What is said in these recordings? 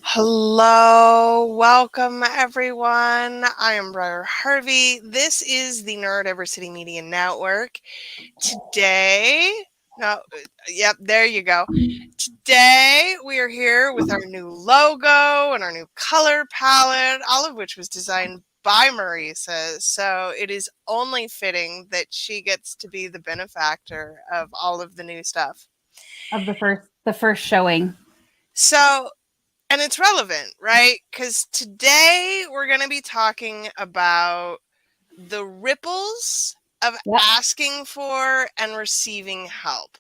Hello, welcome everyone. I am Brother Harvey. This is the Neurodiversity Media Network. Today, yep, there you go. Today we are here with our new logo and our new color palette, all of which was designed by Marissa. So it is only fitting that she gets to be the benefactor of all of the new stuff. Of the first showing. So and it's relevant, right? Because today we're going to be talking about the ripples of Yep. asking for and receiving help.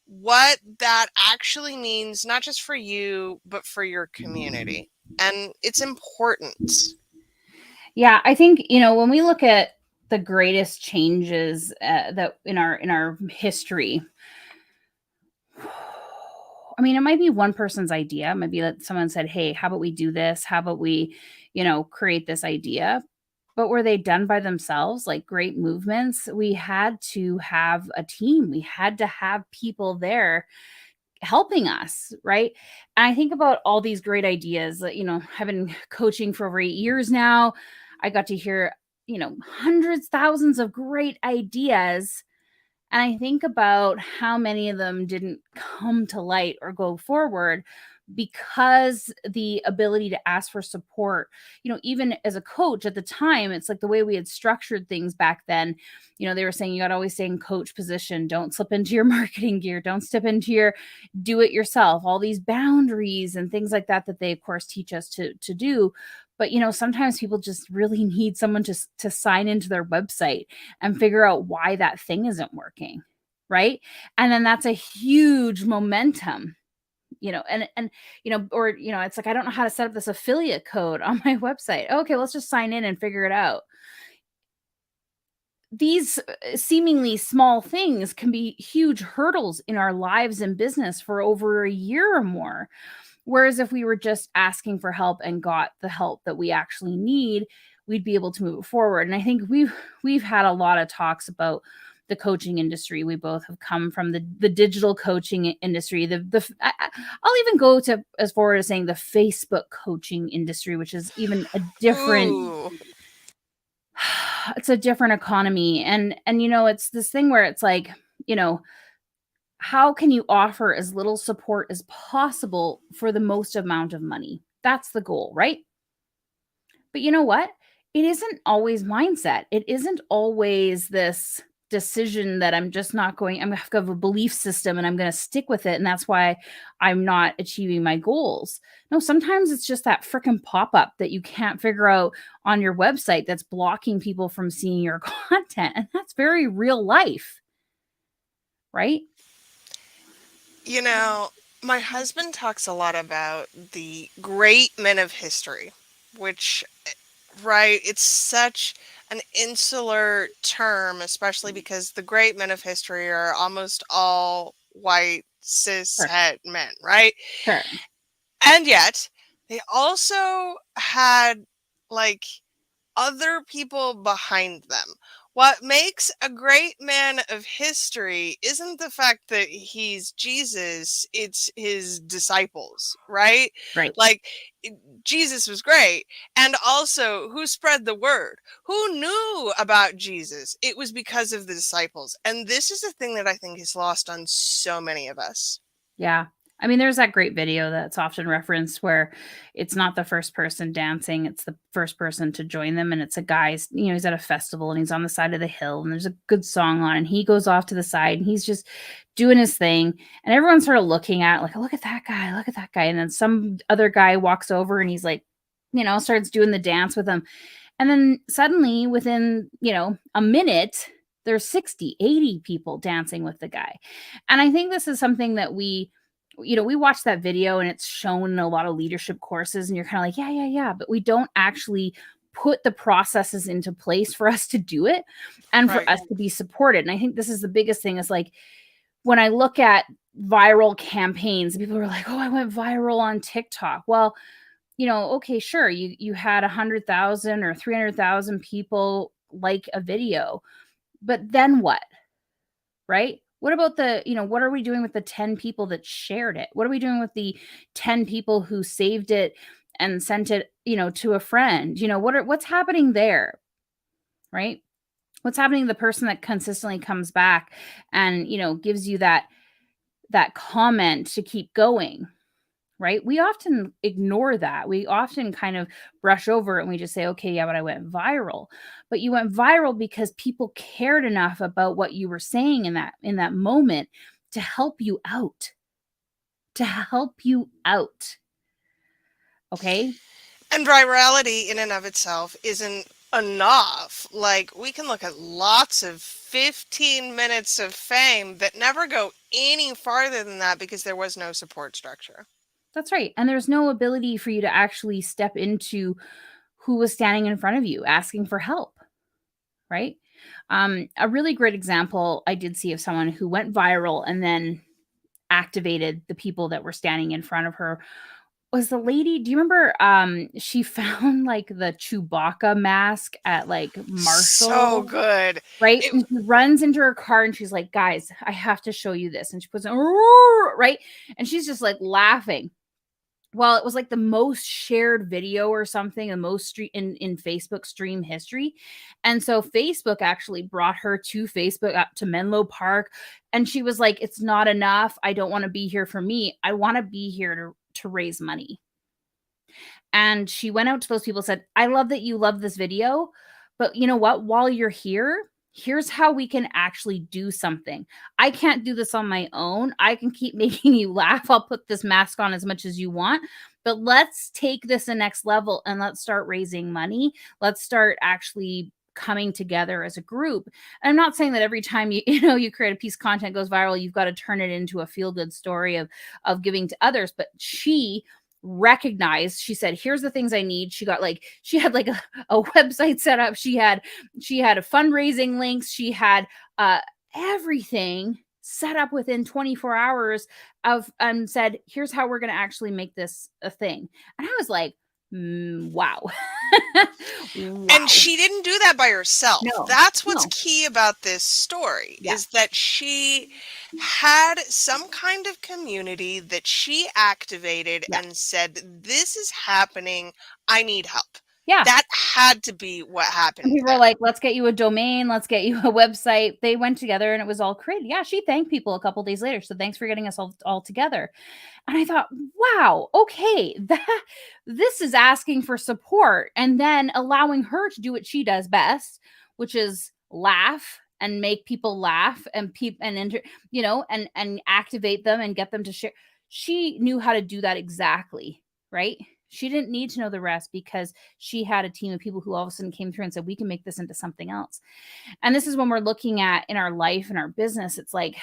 What that actually means, not just for you, but for your community. And it's important. Yeah, I think when we look at the greatest changes that in our history. I mean, it might be one person's idea. Maybe that someone said, "Hey, how about we do this? How about we, create this idea?" But were they done by themselves? Like great movements, we had to have a team. We had to have people there helping us, right? And I think about all these great ideas that, I've been coaching for over 8 years now. I got to hear, hundreds, thousands of great ideas. And I think about how many of them didn't come to light or go forward because the ability to ask for support, even as a coach at the time, it's like the way we had structured things back then. They were saying you got to always stay in coach position. Don't slip into your marketing gear. Don't step into your do it yourself. All these boundaries and things like that they, of course, teach us to do. But, sometimes people just really need someone to sign into their website and figure out why that thing isn't working, right? And then that's a huge momentum, or it's like, I don't know how to set up this affiliate code on my website. Okay, let's just sign in and figure it out. These seemingly small things can be huge hurdles in our lives and business for over a year or more. Whereas if we were just asking for help and got the help that we actually need, we'd be able to move it forward. And I think we've had a lot of talks about the coaching industry. We both have come from the digital coaching industry. I'll even go to as forward as saying the Facebook coaching industry, which is even a different. Ooh. It's a different economy, and it's this thing where it's like, how can you offer as little support as possible for the most amount of money? That's the goal, right? But you know what? It isn't always mindset. It isn't always this decision that I'm just not going, I'm going to have a belief system and I'm going to stick with it. And that's why I'm not achieving my goals. No, sometimes it's just that freaking pop up that you can't figure out on your website that's blocking people from seeing your content. And that's very real life, right? My husband talks a lot about the great men of history, which, right, it's such an insular term, especially because the great men of history are almost all white, cis Sure. het men, right? Sure. And yet, they also had like other people behind them. What makes a great man of history isn't the fact that he's Jesus, it's his disciples, right? Right. Like, Jesus was great. And also, who spread the word? Who knew about Jesus? It was because of the disciples. And this is a thing that I think is lost on so many of us. Yeah. I mean, there's that great video that's often referenced where it's not the first person dancing, it's the first person to join them. And it's a guy's, he's at a festival and he's on the side of the hill and there's a good song on and he goes off to the side and he's just doing his thing. And everyone's sort of looking at like, look at that guy, look at that guy. And then some other guy walks over and he's like, starts doing the dance with him. And then suddenly within, a minute, there's 60, 80 people dancing with the guy. And I think this is something that we watch that video and it's shown in a lot of leadership courses and you're kind of like, yeah. But we don't actually put the processes into place for us to do it and for Right. us to be supported. And I think this is the biggest thing is like, when I look at viral campaigns, people are like, oh, I went viral on TikTok. Well, okay, sure. You had 100,000 or 300,000 people like a video, but then what? Right? What about the, what are we doing with the 10 people that shared it? What are we doing with the 10 people who saved it and sent it, to a friend? What's happening there, right? What's happening to the person that consistently comes back and, gives you that comment to keep going, right? We often ignore that. We often kind of brush over it and we just say, okay, yeah, but I went viral. But you went viral because people cared enough about what you were saying in that moment to help you out. To help you out. Okay? And virality in and of itself isn't enough. Like, we can look at lots of 15 minutes of fame that never go any farther than that because there was no support structure. That's right. And there's no ability for you to actually step into who was standing in front of you asking for help, right? A really great example I did see of someone who went viral and then activated the people that were standing in front of her was the lady. Do you remember she found like the Chewbacca mask at like So Marshall, good. right? It, And she runs into her car and she's like, guys, I have to show you this. And she puts it right. And she's just like laughing. Well, it was like the most shared video or something, the most in Facebook stream history. And so Facebook actually brought her to Facebook up to Menlo Park. And she was like, it's not enough. I don't want to be here for me. I want to be here to raise money. And she went out to those people, said, I love that you love this video, but you know what? While you're here, here's how we can actually do something. I can't do this on my own. I can keep making you laugh. I'll put this mask on as much as you want, but let's take this the next level and let's start raising money. Let's start actually coming together as a group. And I'm not saying that every time you create a piece of content goes viral, you've got to turn it into a feel good story of giving to others, but she recognized, she said, here's the things I need. She had like a website set up. She had a fundraising links. She had everything set up within 24 hours of said, here's how we're going to actually make this a thing. And I was like, wow. Wow. And she didn't do that by herself. No, That's what's no. key about this story, Yeah. is that she had some kind of community that she activated Yeah. and said, this is happening. I need help. Yeah. That had to be what And happened people there. were like, let's get you a domain, let's get you a website. They went together and it was all created. Yeah, she thanked people a couple days later. So thanks for getting us all together. And I thought, wow, okay, this is asking for support and then allowing her to do what she does best, which is laugh and make people laugh and and activate them and get them to share. She knew how to do that exactly, right? She didn't need to know the rest because she had a team of people who all of a sudden came through and said, we can make this into something else. And this is when we're looking at in our life and our business, it's like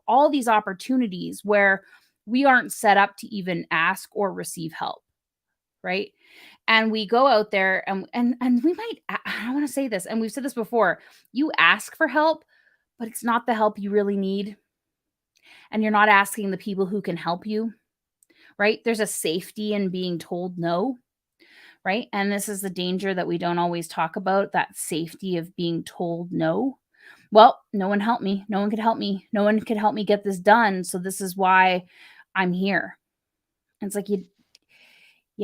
all these opportunities where we aren't set up to even ask or receive help, right? And we go out there and we might, I want to say this, and we've said this before, you ask for help, but it's not the help you really need. And you're not asking the people who can help you, right? There's a safety in being told no, right? And this is the danger that we don't always talk about, that safety of being told no. Well, no one helped me. No one could help me. No one could help me get this done. So this is why I'm here. And it's like you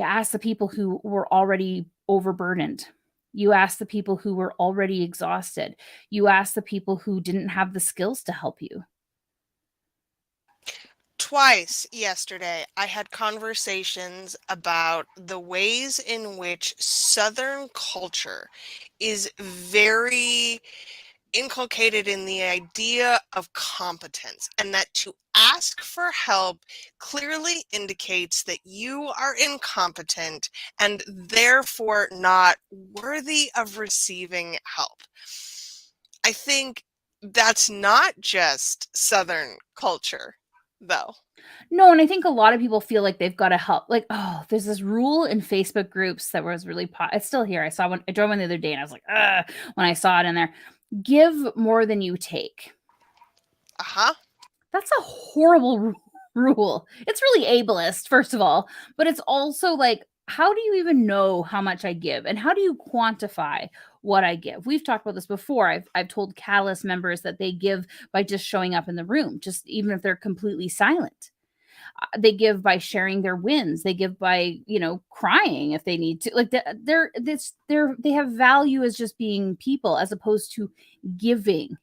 ask the people who were already overburdened. You ask the people who were already exhausted. You ask the people who didn't have the skills to help you. Twice yesterday, I had conversations about the ways in which Southern culture is very inculcated in the idea of competence, and that to ask for help clearly indicates that you are incompetent and therefore not worthy of receiving help. I think that's not just Southern culture, though. No, and I think a lot of people feel like they've got to help. Like, oh, there's this rule in Facebook groups that was really it's still here. I saw one, I joined one the other day and I was like, when I saw it in there. Give more than you take. Uh-huh. That's a horrible rule. It's really ableist, first of all, but it's also like, how do you even know how much I give? And how do you quantify what I give? We've talked about this before. I've told Catalyst members that they give by just showing up in the room, just even if they're completely silent. They give by sharing their wins. They give by, crying if they need to. Like they have value as just being people, as opposed to giving,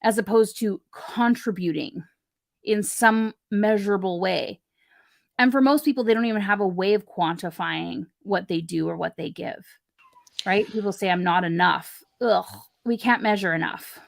as opposed to contributing in some measurable way. And for most people, they don't even have a way of quantifying what they do or what they give, right? People say, I'm not enough. Ugh, we can't measure enough.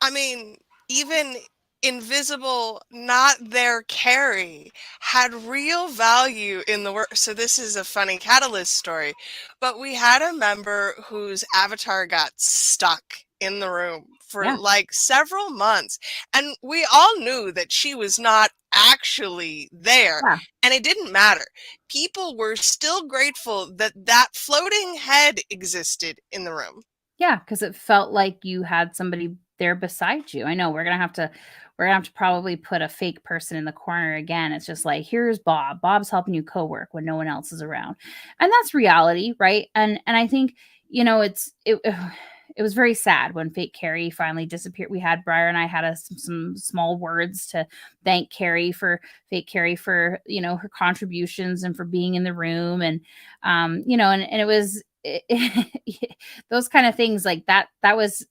I mean, even invisible, not there Carrie had real value in the work. So this is a funny Catalyst story, but we had a member whose avatar got stuck in the room for Yeah. like several months, and we all knew that she was not actually there, Yeah. and it didn't matter. People were still grateful that that floating head existed in the room. Yeah, because it felt like you had somebody there beside you. I know we're gonna have to probably put a fake person in the corner again. It's just like, here's Bob. Bob's helping you co-work when no one else is around. And that's reality, right? And I think, it was very sad when fake Carrie finally disappeared. We had Briar and I had some small words to thank Carrie for fake Carrie for, her contributions and for being in the room. And and it was those kind of things like that was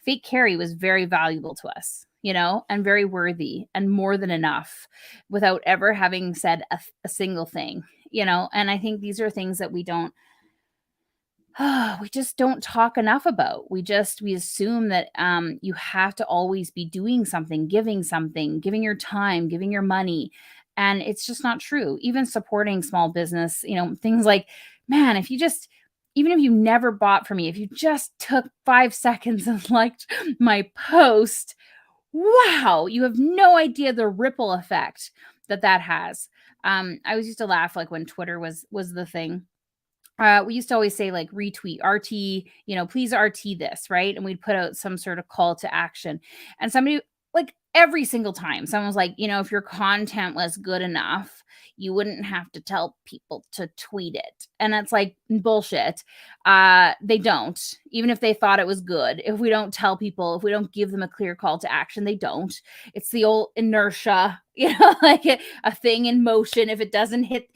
fake Carrie was very valuable to us, and very worthy and more than enough without ever having said a single thing, and I think these are things that we just don't talk enough about. We assume that you have to always be doing something, giving your time, giving your money, and it's just not true. Even supporting small business, things like, man, even if you never bought from me, if you just took 5 seconds and liked my post, wow, you have no idea the ripple effect that has. I always used to laugh like when Twitter was the thing. We used to always say like retweet RT, please RT this, right? And we'd put out some sort of call to action. And somebody, like every single time, someone was like, if your content was good enough, you wouldn't have to tell people to tweet it. And that's like bullshit. They don't, even if they thought it was good. If we don't tell people, if we don't give them a clear call to action, they don't. It's the old inertia, like a thing in motion. If it doesn't hit,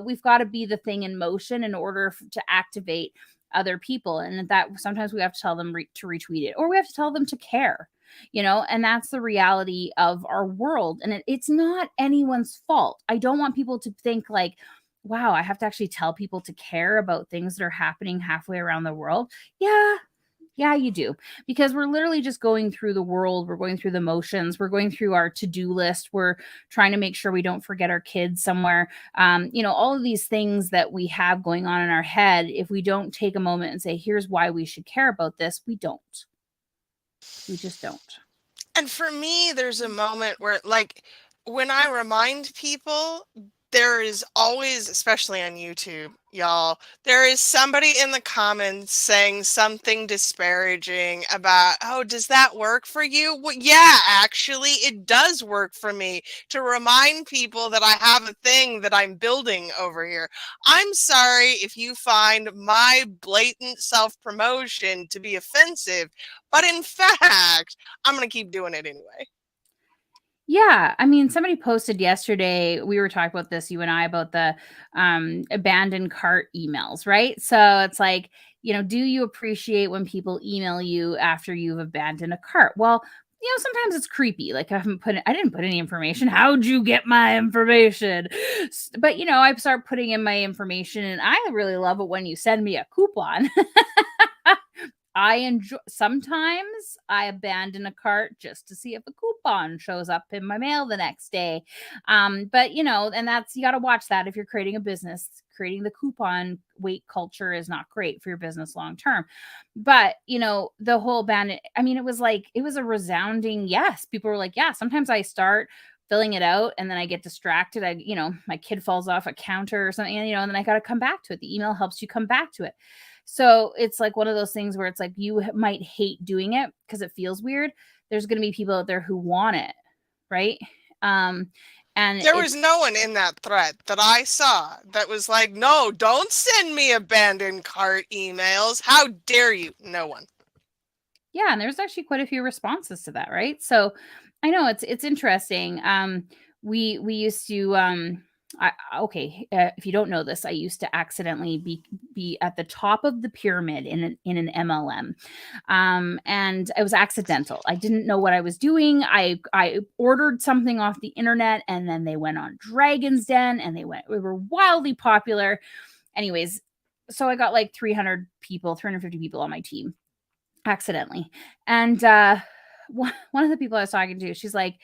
we've got to be the thing in motion in order to activate other people. And that sometimes we have to tell them to retweet it, or we have to tell them to care, and that's the reality of our world. And it's not anyone's fault. I don't want people to think like, wow, I have to actually tell people to care about things that are happening halfway around the world. Yeah, you do. Because we're literally just going through the world. We're going through the motions. We're going through our to-do list. We're trying to make sure we don't forget our kids somewhere. All of these things that we have going on in our head, if we don't take a moment and say, here's why we should care about this, we don't. We just don't. And for me, there's a moment where, like, when I remind people, there is always, especially on YouTube, y'all, there is somebody in the comments saying something disparaging about, oh, does that work for you? Well, yeah, actually, it does work for me to remind people that I have a thing that I'm building over here. I'm sorry if you find my blatant self-promotion to be offensive, but in fact, I'm going to keep doing it anyway. Yeah, I mean, somebody posted yesterday, we were talking about this, you and I, about the abandoned cart emails, right? So it's like, do you appreciate when people email you after you've abandoned a cart? Well, sometimes it's creepy. Like I didn't put any information. How'd you get my information? But I start putting in my information, and I really love it when you send me a coupon. Sometimes I abandon a cart just to see if a coupon shows up in my mail the next day. But and you got to watch that if you're creating a business. Creating the coupon weight culture is not great for your business long term. But the whole abandon, I mean, it was a resounding yes. People were like, yeah, sometimes I start filling it out and then I get distracted. My kid falls off a counter or something, and then I got to come back to it. The email helps you come back to it. So it's like one of those things where it's like you might hate doing it because it feels weird. There's going to be people out there who want it, right? And There was it's, no one in that thread that I saw that was like, no, don't send me abandoned cart emails. How dare you? No one. yeah, and there's actually quite a few responses to that, right? So I know it's interesting. We used to okay, if you don't know this, I used to accidentally be at the top of the pyramid in an MLM, and it was accidental. I didn't know what I was doing. I ordered something off the internet, and then they went on Dragon's Den, and we were wildly popular. Anyways, so I got like 350 people on my team accidentally. And one of the people I was talking to, she's like,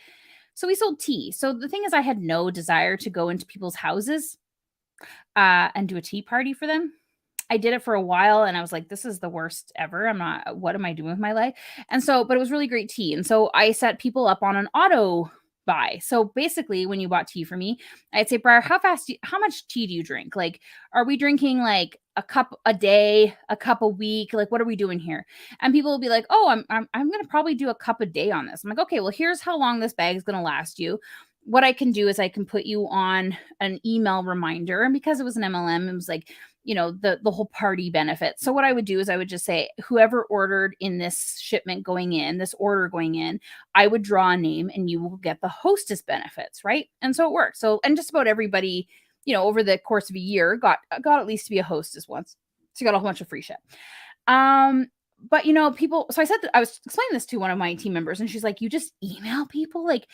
so we sold tea. So the thing is, I had no desire to go into people's houses and do a tea party for them. I did it for a while and I was like, this is the worst ever. I'm not, what am I doing with my life? And so, but it was really great tea. And so I set people up on an auto buy. So basically, when you bought tea for me, I'd say, Briar, how much tea do you drink? Like, are we drinking like a cup a day, a cup a week? Like, what are we doing here? And people will be like, oh, I'm going to probably do a cup a day on this. I'm like, okay, well, here's how long this bag is going to last you. What I can do is I can put you on an email reminder. And because it was an MLM, it was like, the whole party benefit. So what I would do is I would just say, whoever ordered in this shipment going in, this order going in, I would draw a name and you will get the hostess benefits, right? And so it worked. So, and just about everybody, over the course of a year got at least to be a hostess once. So you got a whole bunch of free shit. But people, so I said that I was explaining this to one of my team members and she's like, you just email people? Like,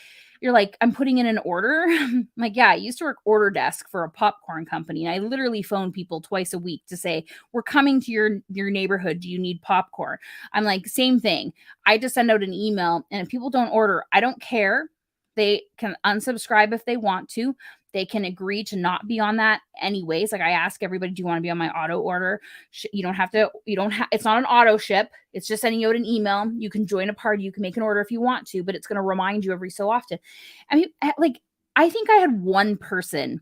you're like, I'm putting in an order. I'm like, yeah, I used to work order desk for a popcorn company. And I literally phone people twice a week to say, we're coming to your neighborhood. Do you need popcorn? I'm like, same thing. I just send out an email and if people don't order, I don't care. They can unsubscribe if they want to. They can agree to not be on that anyways. Like I ask everybody, do you want to be on my auto order? You don't have to, it's not an auto ship. It's just sending you out an email. You can join a party. You can make an order if you want to, but it's going to remind you every so often. I mean, like, I think I had one person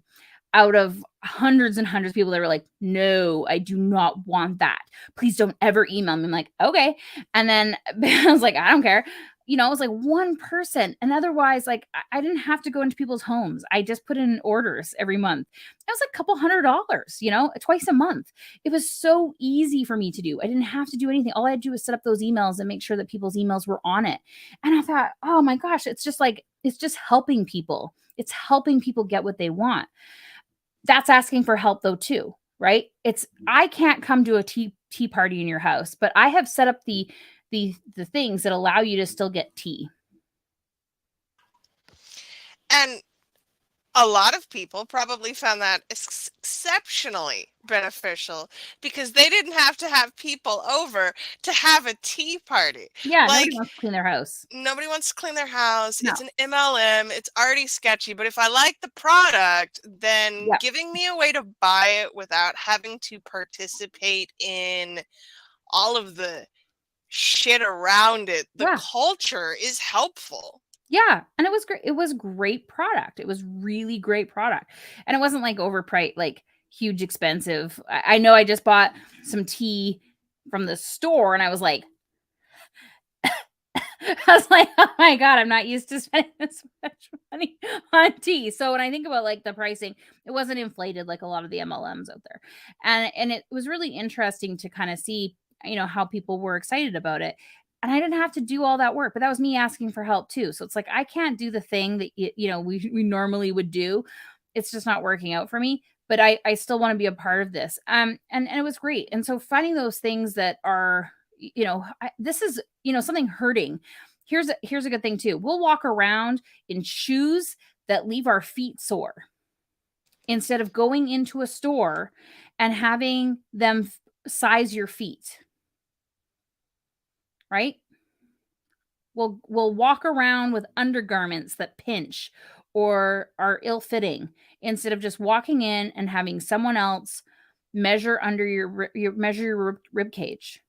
out of hundreds and hundreds of people that were like, no, I do not want that. Please don't ever email me. I'm like, okay. And then I was like, I don't care. It was like one person. And otherwise, like, I didn't have to go into people's homes. I just put in orders every month. It was like a couple $100, twice a month. It was so easy for me to do. I didn't have to do anything. All I had to do was set up those emails and make sure that people's emails were on it. And I thought, oh my gosh, it's just helping people. It's helping people get what they want. That's asking for help though too, right? I can't come to a tea party in your house, but I have set up the things that allow you to still get tea. And a lot of people probably found that exceptionally beneficial because they didn't have to have people over to have a tea party. Yeah, nobody Like, wants to clean their house. nobody wants to clean their house. No. It's an MLM. It's already sketchy. But if I like the product, then Yeah. giving me a way to buy it without having to participate in all of the shit around it, the Yeah. culture is helpful. Yeah, and it was great. It was great product. It was really great product. And it wasn't like overpriced, like huge expensive. I know I just bought some tea from the store and I was like, oh my God, I'm not used to spending this much money on tea. So when I think about like the pricing, it wasn't inflated like a lot of the MLMs out there. And it was really interesting to kind of see, how people were excited about it. And I didn't have to do all that work, but that was me asking for help too. So it's like I can't do the thing that we normally would do. It's just not working out for me. But I still want to be a part of this. And it was great. And so finding those things that are, this is, something hurting. Here's a good thing too. We'll walk around in shoes that leave our feet sore instead of going into a store and having them size your feet. Right? We'll walk around with undergarments that pinch or are ill-fitting instead of just walking in and having someone else measure under your rib cage.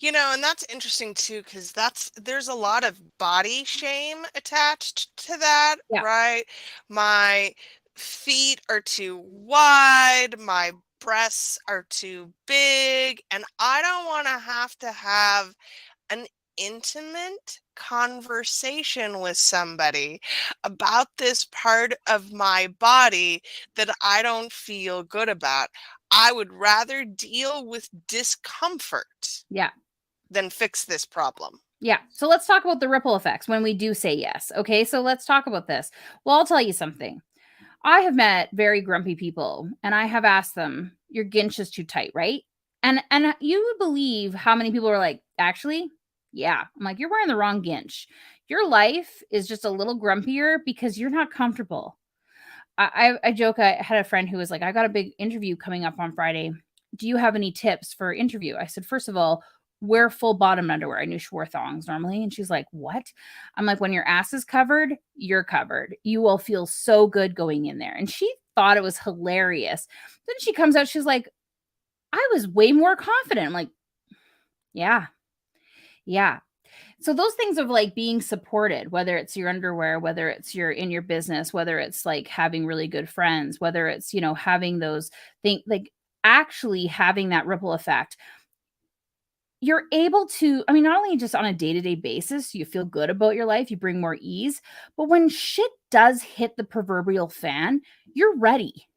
And that's interesting too, because there's a lot of body shame attached to that, Yeah. right? My feet are too wide, my breasts are too big, and I don't want to have an intimate conversation with somebody about this part of my body that I don't feel good about. I would rather deal with discomfort Yeah. than fix this problem. Yeah. So let's talk about the ripple effects when we do say yes. Okay. So let's talk about this. Well, I'll tell you something. I have met very grumpy people and I have asked them, your ginch is too tight, right? And you would believe how many people are like, actually, yeah. I'm like, you're wearing the wrong ginch. Your life is just a little grumpier because you're not comfortable. I joke, I had a friend who was like, I got a big interview coming up on Friday. Do you have any tips for interview? I said, first of all, wear full bottom underwear. I knew she wore thongs normally. And she's like, what? I'm like, when your ass is covered, you're covered. You will feel so good going in there. And she thought it was hilarious. Then she comes out, she's like, I was way more confident. I'm like, yeah, yeah. So those things of like being supported, whether it's your underwear, whether it's your in your business, whether it's like having really good friends, whether it's, having those things, like actually having that ripple effect, you're able to, I mean, not only just on a day-to-day basis, you feel good about your life, you bring more ease, but when shit does hit the proverbial fan, you're ready.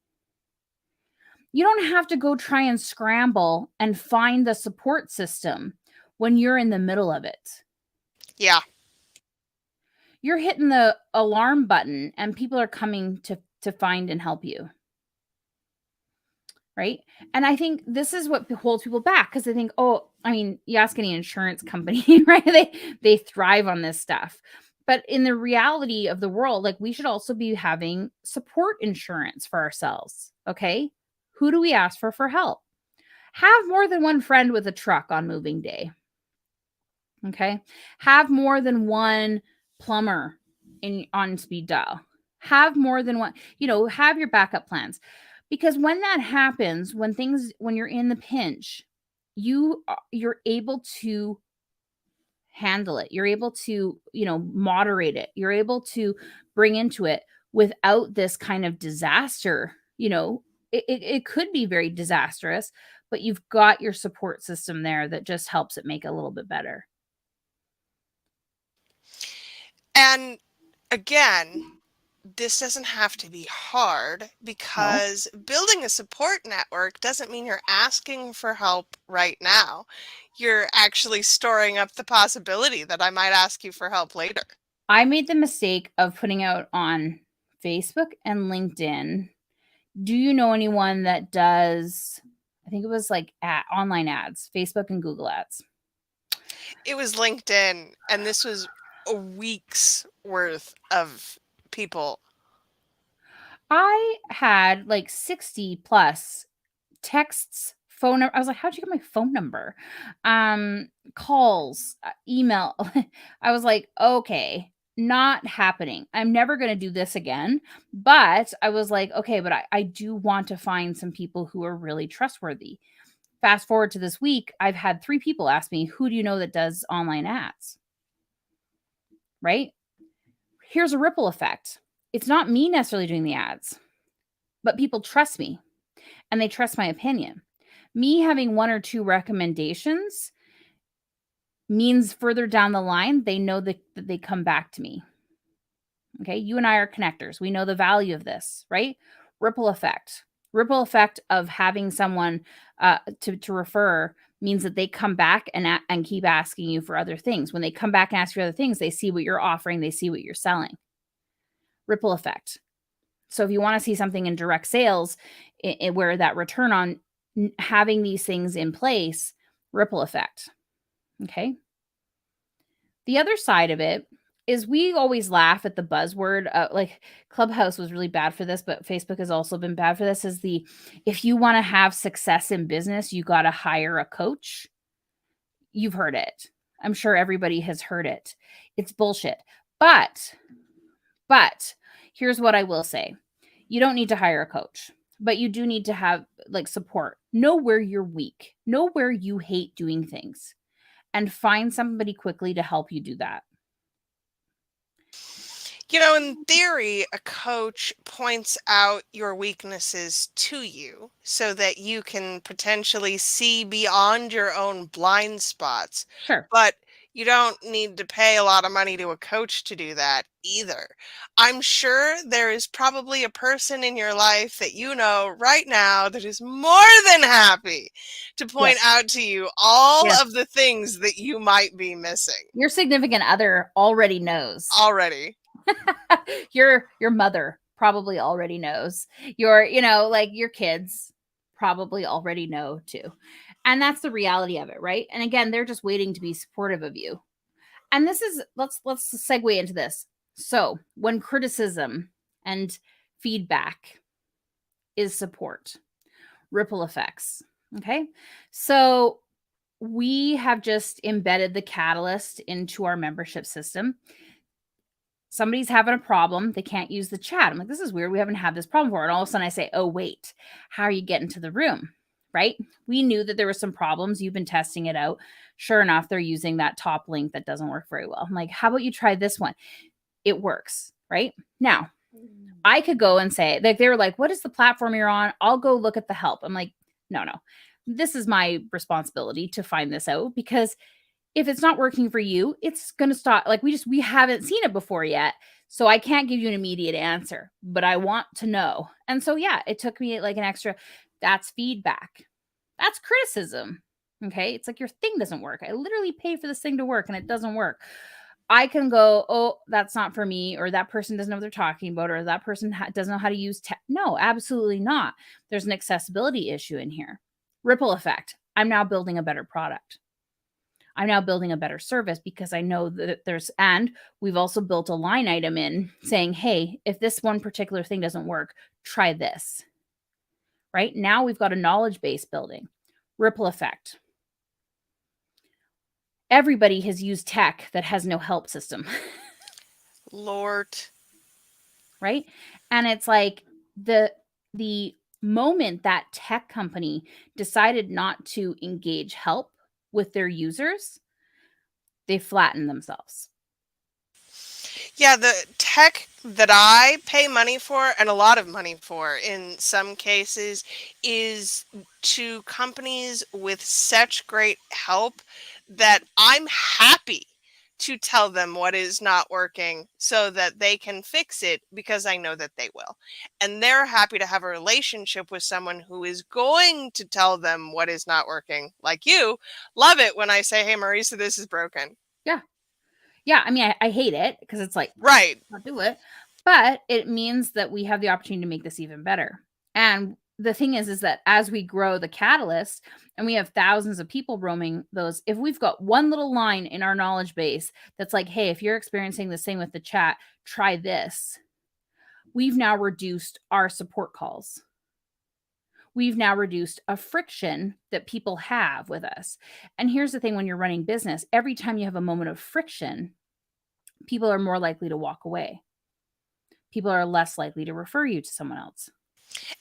You don't have to go try and scramble and find the support system when you're in the middle of it. Yeah. You're hitting the alarm button and people are coming to find and help you. Right. And I think this is what holds people back because they think, oh, I mean, you ask any insurance company, right? They thrive on this stuff. But in the reality of the world, like we should also be having support insurance for ourselves. Okay. Who do we ask for help? Have more than one friend with a truck on moving day. Okay. Have more than one plumber on speed dial. Have more than one, have your backup plans. Because when that happens, when you're in the pinch, you're able to handle it. You're able to, moderate it. You're able to bring into it without this kind of disaster. It could be very disastrous, but you've got your support system there that just helps it make it a little bit better. And again, this doesn't have to be hard No. because building a support network doesn't mean you're asking for help right now. You're actually storing up the possibility that I might ask you for help later. I made the mistake of putting out on Facebook and LinkedIn. Do you know anyone that does, I think it was like online ads, Facebook and Google ads? It was LinkedIn, and this was a week's worth of people. I had like 60 plus texts, phone number. I was like, how'd you get my phone number? Calls, email. I was like, okay, not happening. I'm never going to do this again. But I was like, okay, but I do want to find some people who are really trustworthy. Fast forward to this week, I've had 3 people ask me, who do you know that does online ads? Right? Here's a ripple effect. It's not me necessarily doing the ads, but people trust me and they trust my opinion. Me having 1 or 2 recommendations means further down the line, they know that they come back to me. Okay. You and I are connectors. We know the value of this, right? Ripple effect. Ripple effect of having someone to refer means that they come back and keep asking you for other things. When they come back and ask for other things, they see what you're offering, they see what you're selling. Ripple effect. So if you want to see something in direct sales where that return on having these things in place, ripple effect. Okay. The other side of it is we always laugh at the buzzword. Like Clubhouse was really bad for this, but Facebook has also been bad for this. Is if you want to have success in business, you got to hire a coach. You've heard it. I'm sure everybody has heard it. It's bullshit. But here's what I will say. You don't need to hire a coach, but you do need to have like support. Know where you're weak. Know where you hate doing things and find somebody quickly to help you do that. In theory, a coach points out your weaknesses to you so that you can potentially see beyond your own blind spots. Sure. But You don't need to pay a lot of money to a coach to do that either. I'm sure there is probably a person in your life that you know right now that is more than happy to point Yes. out to you all Yes. of the things that you might be missing Your significant other already knows. already. Your mother probably already knows. Like your kids probably already know too. And that's the reality of it, right? And again, they're just waiting to be supportive of you. And this is let's segue into this. So, when criticism and feedback is support, ripple effects. Okay? So, we have just embedded the catalyst into our membership system. Somebody's having a problem. They can't use the chat. I'm like, this is weird. We haven't had this problem before. And all of a sudden I say, oh, wait, how are you getting to the room? Right? We knew that there were some problems. You've been testing it out. Sure enough, they're using that top link that doesn't work very well. I'm like, how about you try this one? It works. Right? Now, I could go and say, like, they were like, what is the platform you're on? I'll go look at the help. I'm like, no. This is my responsibility to find this out, because if it's not working for you, it's going to stop. Like, we haven't seen it before yet. So I can't give you an immediate answer, but I want to know. And so, yeah, it took me like an extra, that's feedback. That's criticism. Okay. It's like your thing doesn't work. I literally pay for this thing to work and it doesn't work. I can go, oh, that's not for me, or that person doesn't know what they're talking about, or that person doesn't know how to use tech. No, absolutely not. There's an accessibility issue in here. Ripple effect. I'm now building a better product. I'm now building a better service because I know that and we've also built a line item in saying, hey, if this one particular thing doesn't work, try this. Right? Now we've got a knowledge base building. Ripple effect. Everybody has used tech that has no help system. Lord. Right? And it's like the moment that tech company decided not to engage help with their users, they flatten themselves. Yeah, the tech that I pay money for, and a lot of money for in some cases, is to companies with such great help that I'm happy to tell them what is not working so that they can fix it, because I know that they will. And they're happy to have a relationship with someone who is going to tell them what is not working. Like you, love it when I say, hey, Marissa, this is broken. Yeah. Yeah, I mean, I hate it because it's like, Right. not do it. But it means that we have the opportunity to make this even better. And the thing is that as we grow the catalyst and we have thousands of people roaming those, if we've got one little line in our knowledge base that's like, hey, if you're experiencing the same with the chat, try this. We've now reduced our support calls. We've now reduced a friction that people have with us. And here's the thing, when you're running business, every time you have a moment of friction, people are more likely to walk away. People are less likely to refer you to someone else.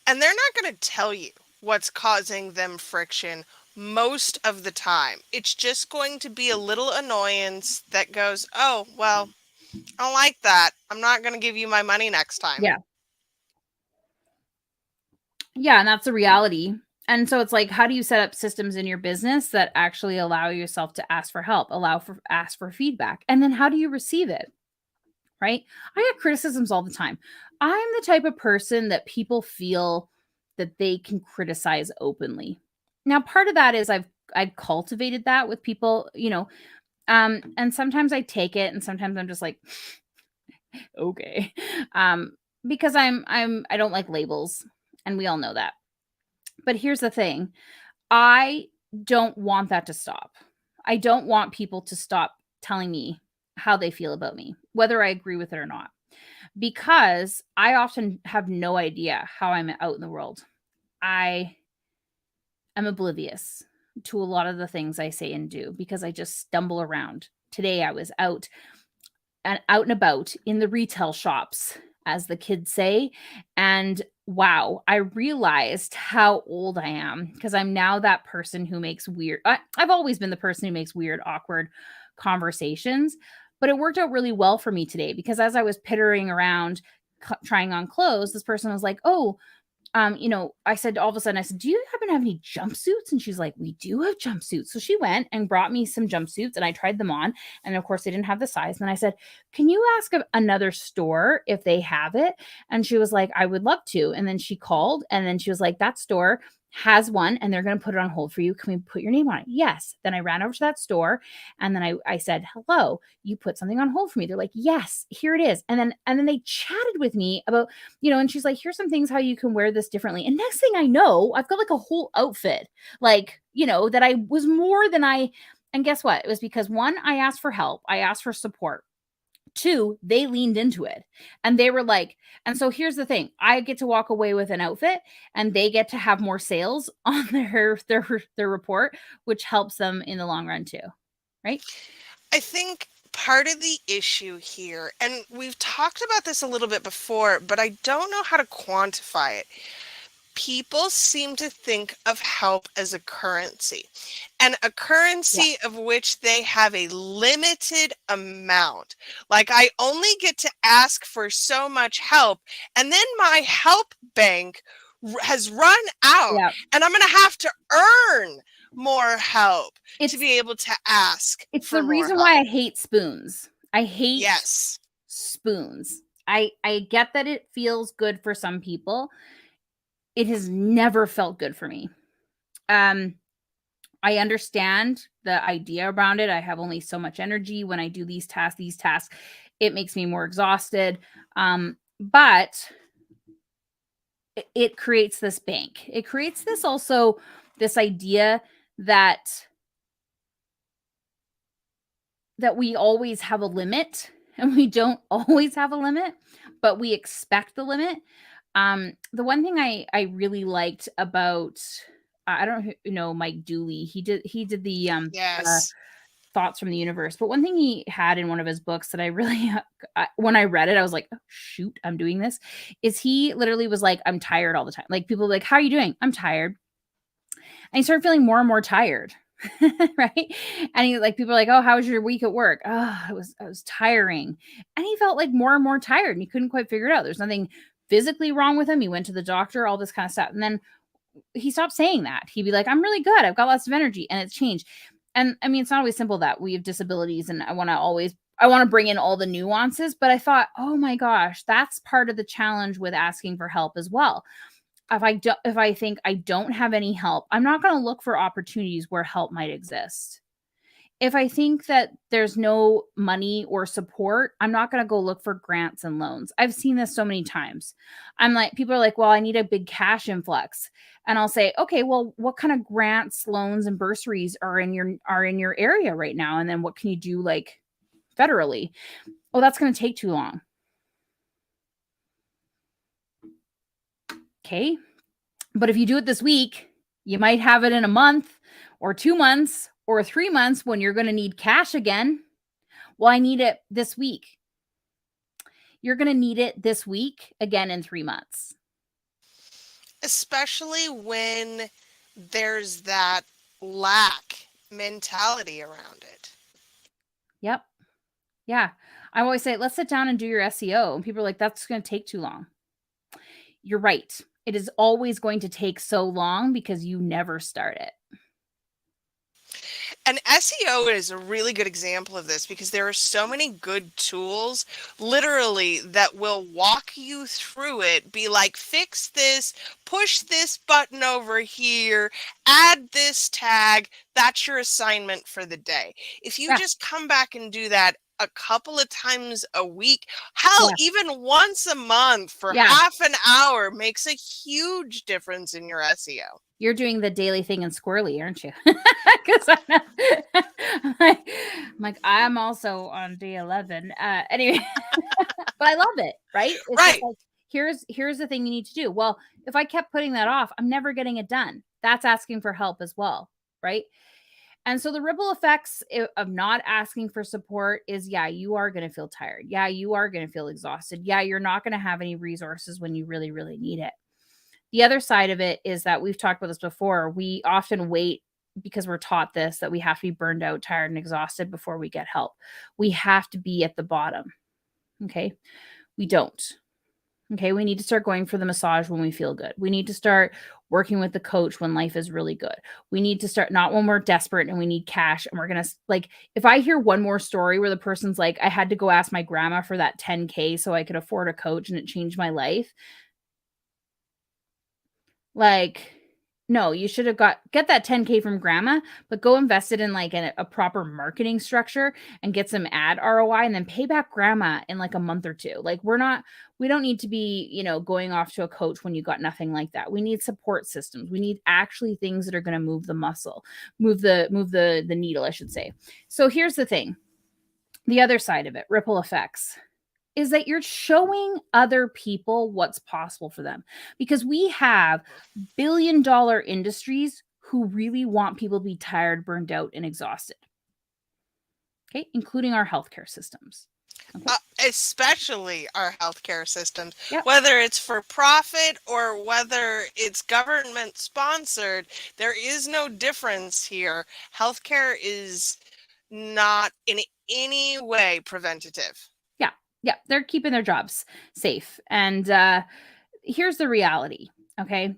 And they're not going to tell you what's causing them friction most of the time. It's just going to be a little annoyance that goes, oh, well, I don't like that. I'm not going to give you my money next time. Yeah. Yeah, and that's the reality. And so it's like, how do you set up systems in your business that actually allow yourself to ask for help, ask for feedback? And then how do you receive it? Right? I get criticisms all the time. I'm the type of person that people feel that they can criticize openly. Now, part of that is I've cultivated that with people, and sometimes I take it and sometimes I'm just like, okay. Because I don't like labels, and we all know that. But here's the thing. I don't want that to stop. I don't want people to stop telling me how they feel about me, whether I agree with it or not, because I often have no idea how I'm out in the world. I am oblivious to a lot of the things I say and do because I just stumble around. Today I was out and about in the retail shops, as the kids say, and wow, I realized how old I am, because I'm now that person who makes I've always been the person who makes weird, awkward conversations, but it worked out really well for me today, because as I was pittering around trying on clothes, this person was like, oh, I said, all of a sudden, I said, do you happen happen to have any jumpsuits? And she's like, we do have jumpsuits. So she went and brought me some jumpsuits and I tried them on. And of course, they didn't have the size. And then I said, can you ask another store if they have it? And she was like, I would love to. And then she called and then she was like, that store has one and they're going to put it on hold for you. Can we put your name on it? Yes. Then I ran over to that store and then I said, hello, you put something on hold for me. They're like, yes, here it is. And then they chatted with me about, and she's like, here's some things how you can wear this differently. And next thing I know, I've got like a whole outfit, like, that I was more than and guess what? It was because one, I asked for help. I asked for support. Two, they leaned into it and they were like, and so here's the thing, I get to walk away with an outfit and they get to have more sales on their report, which helps them in the long run too. Right? I think part of the issue here, and we've talked about this a little bit before, but I don't know how to quantify it. People seem to think of help as a currency, and a currency of which they have a limited amount. Like, I only get to ask for so much help, and then my help bank has run out, and I'm going to have to earn more help to be able to ask. It's the reason why I hate spoons. I hate spoons. I get that it feels good for some people. It has never felt good for me. I understand the idea around it. I have only so much energy when I do these tasks. It makes me more exhausted. But it creates this bank. It creates this idea that we always have a limit, and we don't always have a limit, but we expect the limit. The one thing I really liked about, I don't know, Mike Dooley, he did the Thoughts from the Universe, but one thing he had in one of his books that I really, when I read it, I was like, oh, shoot, I'm doing this, is he literally was like, I'm tired all the time. Like, people were like, how are you doing? I'm tired. And he started feeling more and more tired. Right. And he, like, people are like, oh, how was your week at work? Oh, I was tiring. And he felt like more and more tired and he couldn't quite figure it out. There's nothing physically wrong with him. He went to the doctor, all this kind of stuff. And then he stopped saying that. He'd be like, I'm really good. I've got lots of energy. And it's changed. And I mean, it's not always simple that we have disabilities and I want to bring in all the nuances, but I thought, oh my gosh, that's part of the challenge with asking for help as well. If I think I don't have any help, I'm not going to look for opportunities where help might exist. If I think that there's no money or support, I'm not going to go look for grants and loans. I've seen this so many times. I'm like, people are like, well, I need a big cash influx. And I'll say, okay, well, what kind of grants, loans, and bursaries are in your area right now? And then what can you do, like, federally? Well, that's going to take too long. Okay. But if you do it this week, you might have it in a month or 2 months or 3 months when you're going to need cash again. Well, I need it this week. You're going to need it this week again in 3 months. Especially when there's that lack mentality around it. Yep. Yeah. I always say, let's sit down and do your SEO. And people are like, that's going to take too long. You're right. It is always going to take so long because you never start it. And SEO is a really good example of this because there are so many good tools, literally, that will walk you through it, be like, fix this, push this button over here, add this tag. That's your assignment for the day. If you just come back and do that a couple of times a week, hell, even once a month for half an hour makes a huge difference in your SEO. You're doing the daily thing in Squirrely, aren't you? Because I'm like, I'm also on day 11. Anyway, but I love it, right? It's right. Like, here's the thing you need to do. Well, if I kept putting that off, I'm never getting it done. That's asking for help as well, right? And so the ripple effects of not asking for support is, you are going to feel tired. Yeah, you are going to feel exhausted. Yeah, you're not going to have any resources when you really, really need it. The other side of it is that we've talked about this before. We often wait because we're taught this, that we have to be burned out, tired, and exhausted before we get help. We have to be at the bottom. Okay. We don't. Okay, we need to start going for the massage when we feel good. We need to start working with the coach when life is really good. We need to start not when we're desperate and we need cash and we're going to like if I hear one more story where the person's like I had to go ask my grandma for that 10K so I could afford a coach and it changed my life. Like no, you should have get that 10K from grandma, but go invest it in like a proper marketing structure and get some ad ROI and then pay back grandma in like a month or two. Like we don't need to be, going off to a coach when you got nothing like that. We need support systems. We need actually things that are going to move the muscle, move the needle, I should say. So here's the thing. The other side of it, ripple effects is that you're showing other people what's possible for them because we have billion-dollar industries who really want people to be tired, burned out, and exhausted. Okay, including our healthcare systems. Okay. Especially our healthcare systems, Yep. whether it's for profit or whether it's government sponsored, there is no difference here. Healthcare is not in any way preventative. Yeah. Yeah. They're keeping their jobs safe. And here's the reality. Okay.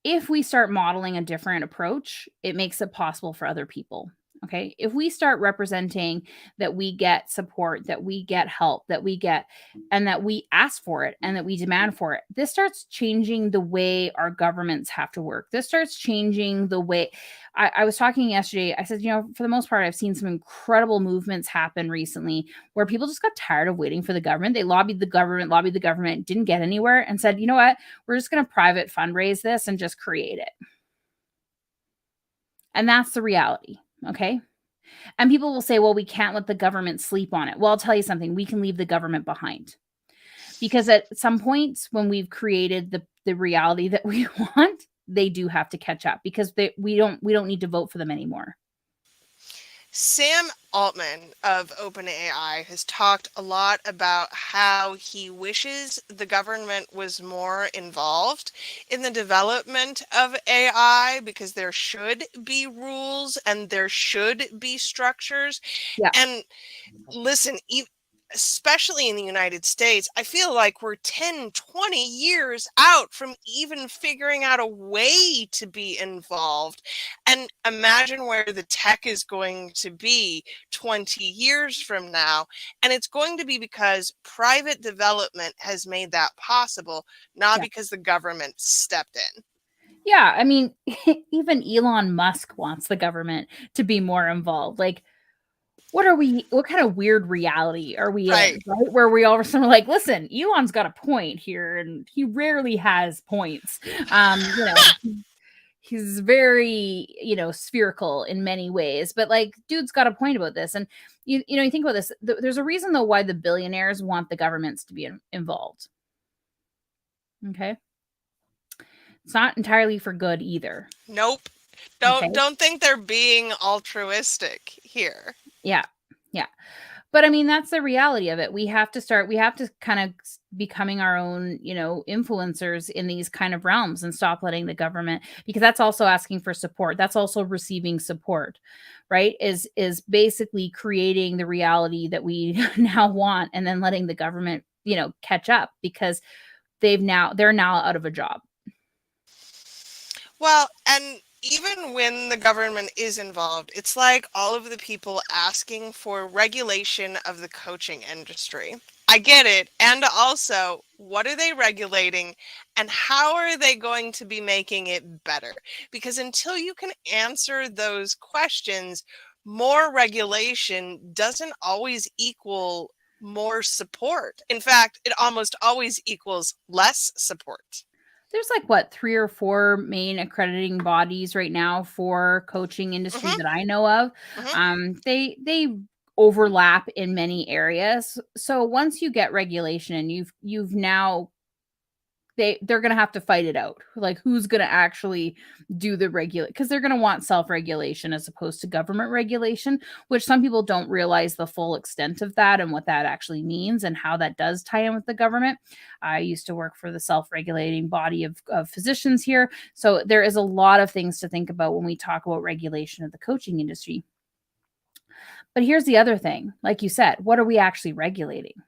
If we start modeling a different approach, it makes it possible for other people. Okay. If we start representing that we get support, that we get help, and that we ask for it and that we demand for it, this starts changing the way our governments have to work. This starts changing the way I was talking yesterday. I said, for the most part, I've seen some incredible movements happen recently where people just got tired of waiting for the government. They lobbied the government, didn't get anywhere, and said, you know what? We're just going to private fundraise this and just create it. And that's the reality. Okay. And people will say, well, we can't let the government sleep on it. Well, I'll tell you something. We can leave the government behind because at some points when we've created the reality that we want, they do have to catch up because we don't need to vote for them anymore. Sam Altman of OpenAI has talked a lot about how he wishes the government was more involved in the development of AI because there should be rules and there should be structures. Yeah. And listen, especially in the United States, I feel like we're 10, 20 years out from even figuring out a way to be involved. And imagine where the tech is going to be 20 years from now. And it's going to be because private development has made that possible, not because the government stepped in. Yeah. I mean, even Elon Musk wants the government to be more involved. Like, what kind of weird reality are we in, right? Where we all of a sudden are like, listen, Elon's got a point here, and he rarely has points. He's very, spherical in many ways, but like, dude's got a point about this. And you think about this, there's a reason though why the billionaires want the governments to be involved. Okay. It's not entirely for good either. Nope. Don't think they're being altruistic here. Yeah. Yeah. But I mean, that's the reality of it. We have to kind of becoming our own, influencers in these kind of realms and stop letting the government, because that's also asking for support. That's also receiving support, right? Is basically creating the reality that we now want and then letting the government, catch up because they're now out of a job. Well, and even when the government is involved, it's like all of the people asking for regulation of the coaching industry. I get it. And also, what are they regulating and how are they going to be making it better? Because until you can answer those questions, more regulation doesn't always equal more support. In fact, it almost always equals less support. There's like 3 or 4 main accrediting bodies right now for coaching industry that I know of. They overlap in many areas. So once you get regulation and you've now they're going to have to fight it out. Like who's going to actually do the regulate, because they're going to want self-regulation as opposed to government regulation, which some people don't realize the full extent of that and what that actually means and how that does tie in with the government. I used to work for the self-regulating body of physicians here. So there is a lot of things to think about when we talk about regulation of the coaching industry. But here's the other thing. Like you said, what are we actually regulating?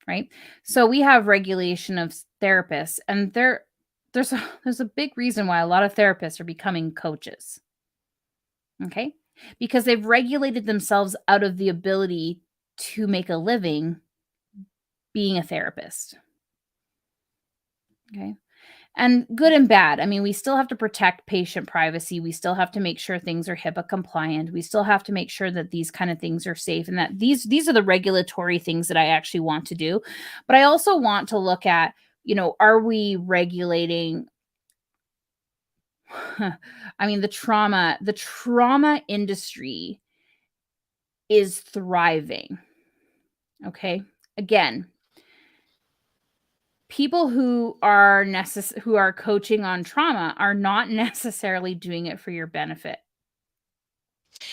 right? So we have regulation of therapists, and there's a big reason why a lot of therapists are becoming coaches. Okay? Because they've regulated themselves out of the ability to make a living being a therapist. Okay? And good and bad. I mean, we still have to protect patient privacy. We still have to make sure things are HIPAA compliant. We still have to make sure that these kind of things are safe and that these are the regulatory things that I actually want to do. But I also want to look at, are we regulating I mean, the trauma industry is thriving. Okay? Again, people who are coaching on trauma are not necessarily doing it for your benefit.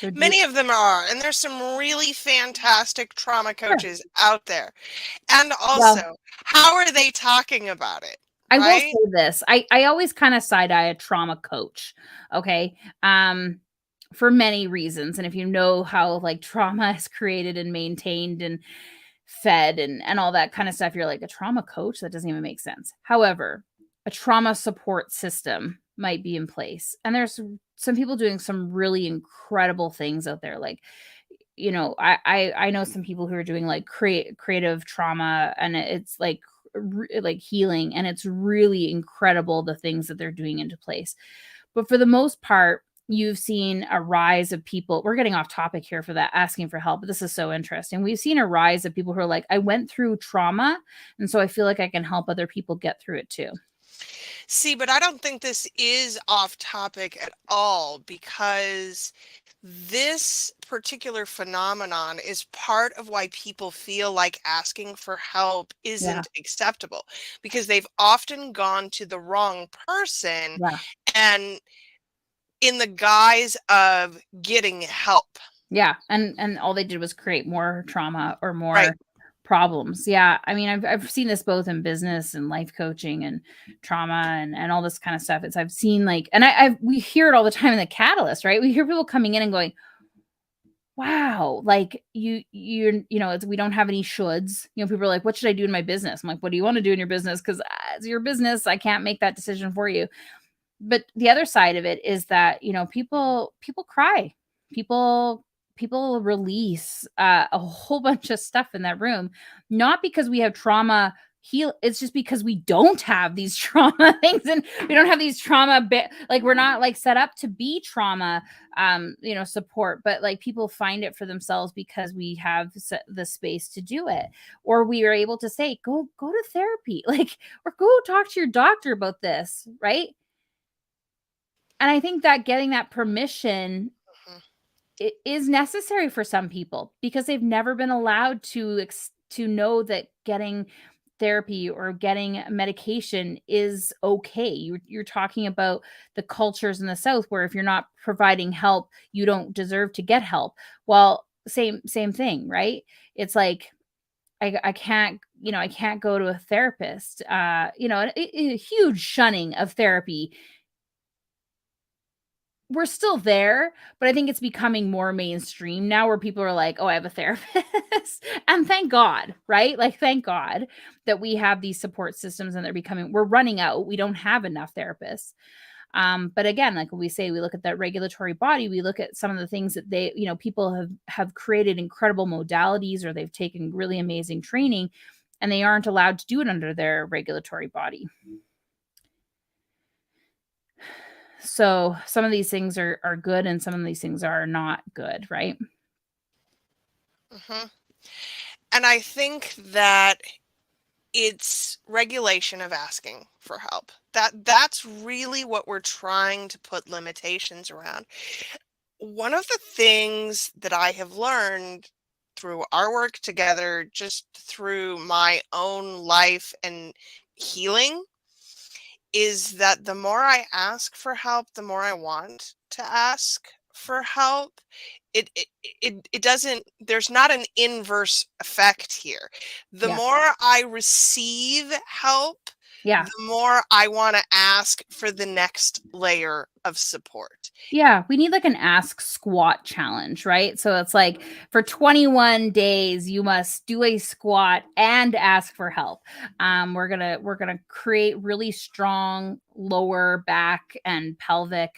They're doing Many of them are, and there's some really fantastic trauma Sure. coaches out there. And Well, also, how are they talking about it, I will right? say this. I always kind of side eye a trauma coach. Okay. For many reasons. And if you know how like trauma is created and maintained and fed and all that kind of stuff, you're like, a trauma coach? That doesn't even make sense. However, a trauma support system might be in place. And there's some people doing some really incredible things out there. Like, I know some people who are doing like creative trauma, and it's like like healing, and it's really incredible the things that they're doing into place. But for the most part, you've seen a rise of people. We're getting off topic here for that, asking for help, but this is so interesting. We've seen a rise of people who are like, I went through trauma, and so I feel like I can help other people get through it too. See, but I don't think this is off topic at all, because this particular phenomenon is part of why people feel like asking for help Yeah. isn't acceptable, because they've often gone to the wrong person Yeah. and in the guise of getting help. Yeah, and all they did was create more trauma or Right. more problems. Yeah, I mean, I've seen this both in business and life coaching and trauma and all this kind of stuff. I've seen like, and we hear it all the time in the catalyst, right? We hear people coming in and going, "Wow, like we don't have any shoulds." People are like, "What should I do in my business?" I'm like, "What do you want to do in your business? Because it's your business. I can't make that decision for you." But the other side of it is that, people cry. People release a whole bunch of stuff in that room, not because we have trauma heal. It's just because we don't have these trauma things, and we don't have these like we're not like set up to be trauma support, but like people find it for themselves because we have the space to do it, or we are able to say, go to therapy, like, or go talk to your doctor about this, right? And I think that getting that permission Mhm. is necessary for some people because they've never been allowed to know that getting therapy or getting medication is okay. You're talking about the cultures in the South where if you're not providing help, you don't deserve to get help. Well, same thing, right? It's like I can't, I can't go to a therapist. A huge shunning of therapy. We're still there, but I think it's becoming more mainstream now where people are like, "Oh, I have a therapist." And thank God, right? Like, thank God that we have these support systems and we're running out. We don't have enough therapists. But again, like we say, we look at that regulatory body, we look at some of the things that people have created incredible modalities, or they've taken really amazing training, and they aren't allowed to do it under their regulatory body. So some of these things are good and some of these things are not good, right? Mhm. And I think that it's regulation of asking for help. That's really what we're trying to put limitations around. One of the things that I have learned through our work together, just through my own life and healing, is that the more I ask for help, the more I want to ask for help. It doesn't, there's not an inverse effect here. The Yeah. more I receive help, Yeah. the more I want to ask for the next layer of support. Yeah, we need like an ask squat challenge, right? So it's like for 21 days you must do a squat and ask for help. We're gonna create really strong lower back and pelvic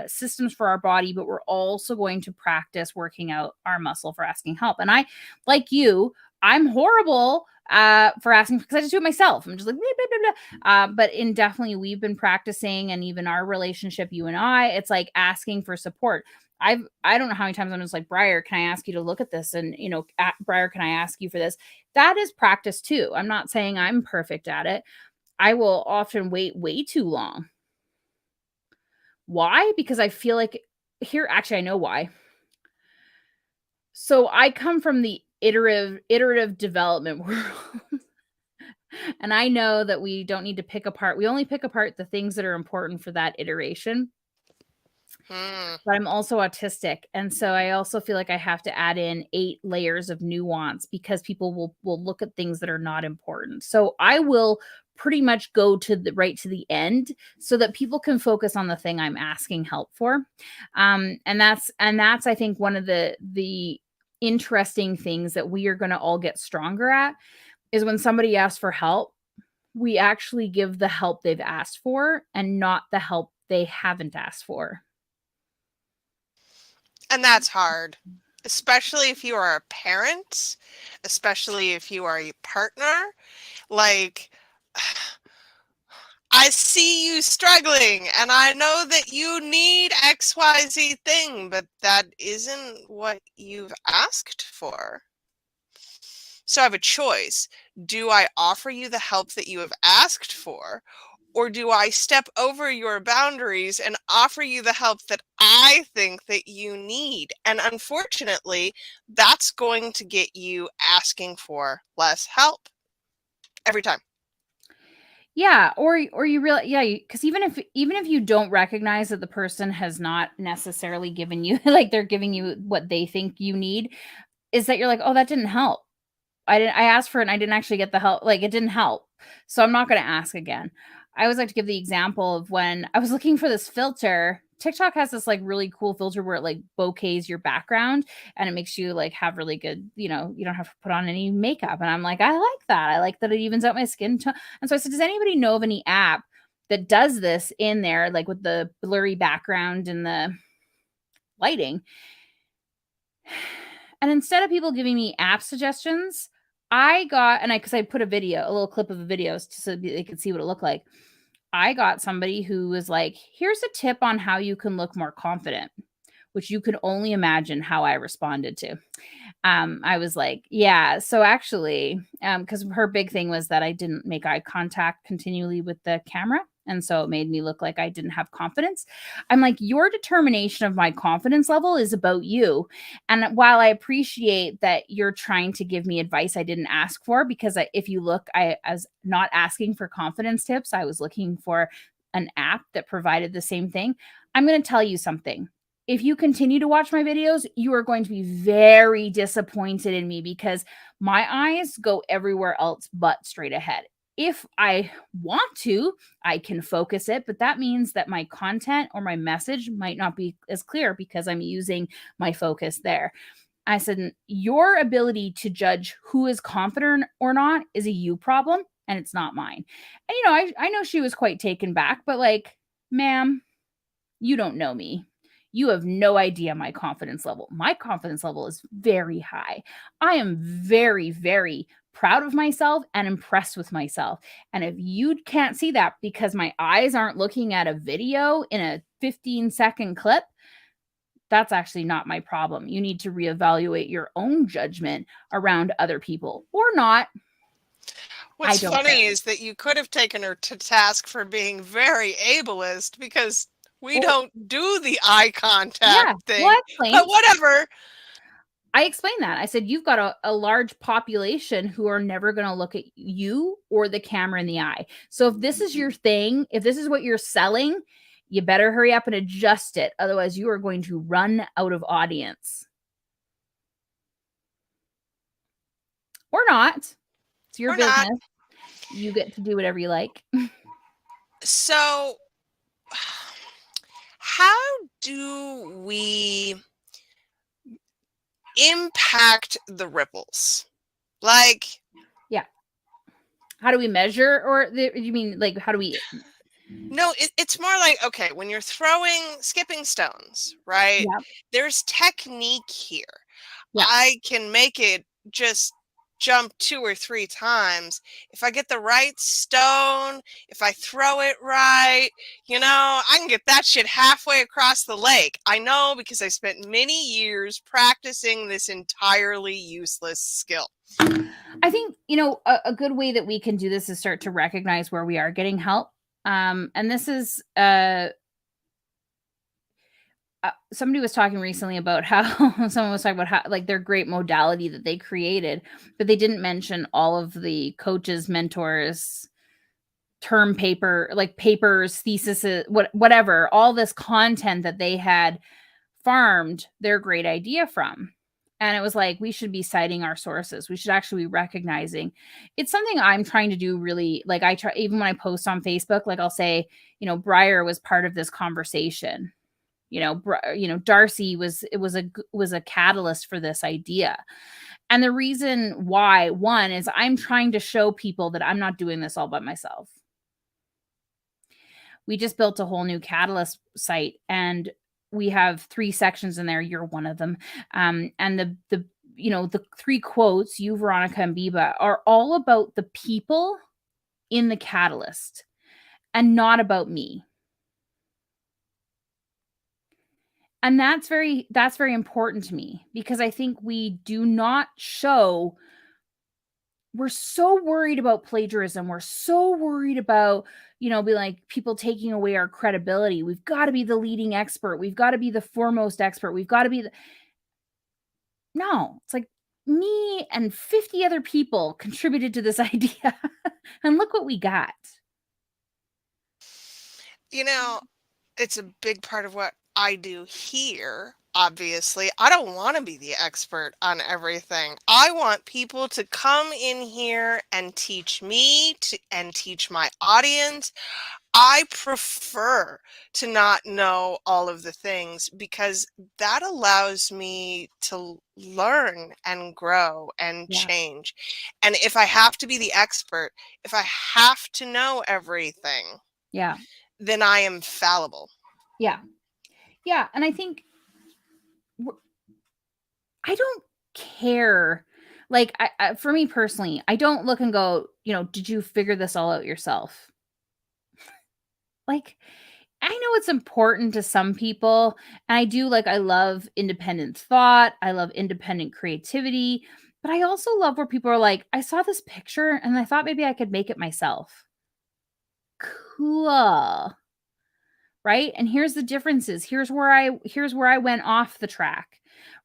systems for our body, but we're also going to practice working out our muscle for asking help. And I, like you, I'm horrible for asking because I just do it myself. I'm just like blah, blah, blah, blah. But in definitely we've been practicing, and even our relationship, you and I, it's like asking for support. I don't know how many times I'm just like, Briar, can I ask you to look at this? And Briar, can I ask you for this? That is practice too. I'm not saying I'm perfect at it. I will often wait way too long. Why? Because I feel like here, actually, I know why. So I come from the iterative development world. And I know that we don't need to pick apart. We only pick apart the things that are important for that iteration. Hmm. But I'm also autistic, and so I also feel like I have to add in 8 layers of nuance because people will look at things that are not important. So I will pretty much go to the end so that people can focus on the thing I'm asking help for. And that's I think one of the interesting things that we are going to all get stronger at is when somebody asks for help, we actually give the help they've asked for and not the help they haven't asked for. And that's hard, especially if you are a parent, especially if you are a partner. Like, I see you struggling and I know that you need XYZ thing, but that isn't what you've asked for. So I have a choice. Do I offer you the help that you have asked for? Or do I step over your boundaries and offer you the help that I think that you need? And unfortunately, that's going to get you asking for less help every time. Yeah, or you really, yeah, because even if you don't recognize that the person has not necessarily given you like they're giving you what they think you need, is that you're like, oh, that didn't help. I asked for it and I didn't actually get the help. Like it didn't help. So I'm not going to ask again. I always like to give the example of when I was looking for this filter. TikTok has this like really cool filter where it like bokehs your background and it makes you like have really good, you don't have to put on any makeup. And I'm like, I like that. I like that it evens out my skin tone. And so I said, does anybody know of any app that does this in there, like with the blurry background and the lighting? And instead of people giving me app suggestions, I got, and because I put a little clip of a video so they could see what it looked like. I got somebody who was like, here's a tip on how you can look more confident, which you could only imagine how I responded to. I was like, yeah, so actually, because her big thing was that I didn't make eye contact continually with the camera. And so it made me look like I didn't have confidence. I'm like, your determination of my confidence level is about you. And while I appreciate that you're trying to give me advice I didn't ask for, because if you look, I was not asking for confidence tips, I was looking for an app that provided the same thing. I'm going to tell you something. If you continue to watch my videos, you are going to be very disappointed in me because my eyes go everywhere else but straight ahead. If I want to, I can focus it, but that means that my content or my message might not be as clear because I'm using my focus there. I said, your ability to judge who is confident or not is a you problem, and it's not mine. And, I know she was quite taken back, but like, ma'am, you don't know me. You have no idea my confidence level. My confidence level is very high. I am very, very proud of myself and impressed with myself. And if you can't see that because my eyes aren't looking at a video in a 15-second clip, that's actually not my problem. You need to reevaluate your own judgment around other people or not. I What's don't care. funny is that you could have taken her to task for being very ableist because we Or, don't do the eye contact yeah, well, thing, I explained. but whatever. I explained that. I said, you've got a large population who are never going to look at you or the camera in the eye. So if this is your thing, if this is what you're selling, you better hurry up and adjust it. Otherwise, you are going to run out of audience. Or not. It's your Or not. business. You get to do whatever you like. So, how do we impact the ripples? Like, Yeah. How do we measure, or you mean like how do we? no, it's more like, okay, when you're skipping stones, right? Yeah. There's technique here. Yeah. I can make it just jump 2 or 3 times. If I get the right stone, if I throw it right, I can get that shit halfway across the lake. I know because I spent many years practicing this entirely useless skill. I think, a good way that we can do this is start to recognize where we are getting help. And this is somebody was talking recently about how someone was talking about how like their great modality that they created, but they didn't mention all of the coaches, mentors, term paper, like papers, theses, whatever, all this content that they had farmed their great idea from. And it was like, we should be citing our sources. We should actually be recognizing. It's something I'm trying to do really. Like, I try, even when I post on Facebook, like I'll say, Breyer was part of this conversation. Darcy was a catalyst for this idea. And the reason why, one, is I'm trying to show people that I'm not doing this all by myself. We just built a whole new Catalyst site, and we have 3 sections in there. You're one of them. And the 3 quotes, you, Veronica, and Biba, are all about the people in the Catalyst and not about me. And that's very important to me, because I think we do not show. We're so worried about plagiarism. We're so worried about, be like people taking away our credibility. We've got to be the leading expert. We've got to be the foremost expert. We've got to be No, it's like me and 50 other people contributed to this idea. And look what we got. It's a big part of what I do here. Obviously, I don't want to be the expert on everything. I want people to come in here and teach me and teach my audience. I prefer to not know all of the things, because that allows me to learn and grow and Yeah. change. And if I have to be the expert, if I have to know everything, Yeah. then I am fallible. Yeah. Yeah. And I think I don't care. Like, for me personally, I don't look and go, did you figure this all out yourself? Like, I know it's important to some people, and I love independent thought. I love independent creativity, but I also love where people are like, I saw this picture and I thought maybe I could make it myself. Cool. Right? And here's the differences. Here's where I went off the track.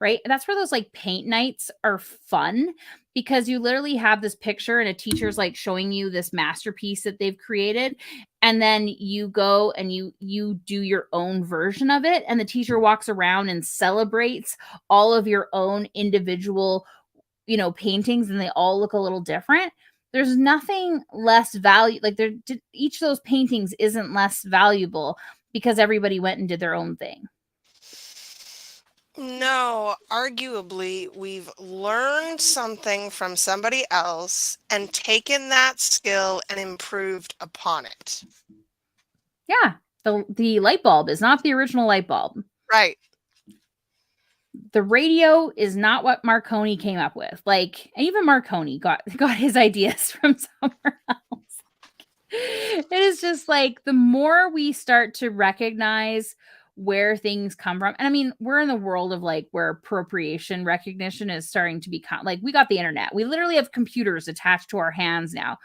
Right? That's where those like paint nights are fun, because you literally have this picture and a teacher's like showing you this masterpiece that they've created, and then you go and you do your own version of it, and the teacher walks around and celebrates all of your own individual paintings, and they all look a little different. There's nothing less value, like each of those paintings isn't less valuable because everybody went and did their own thing. No, arguably, we've learned something from somebody else and taken that skill and improved upon it. Yeah. The light bulb is not the original light bulb. Right. The radio is not what Marconi came up with. Like, and even Marconi got his ideas from somewhere else. It is just like, the more we start to recognize where things come from. And I mean, we're in the world of like where appropriation recognition is starting to become like, we got the internet. We literally have computers attached to our hands now.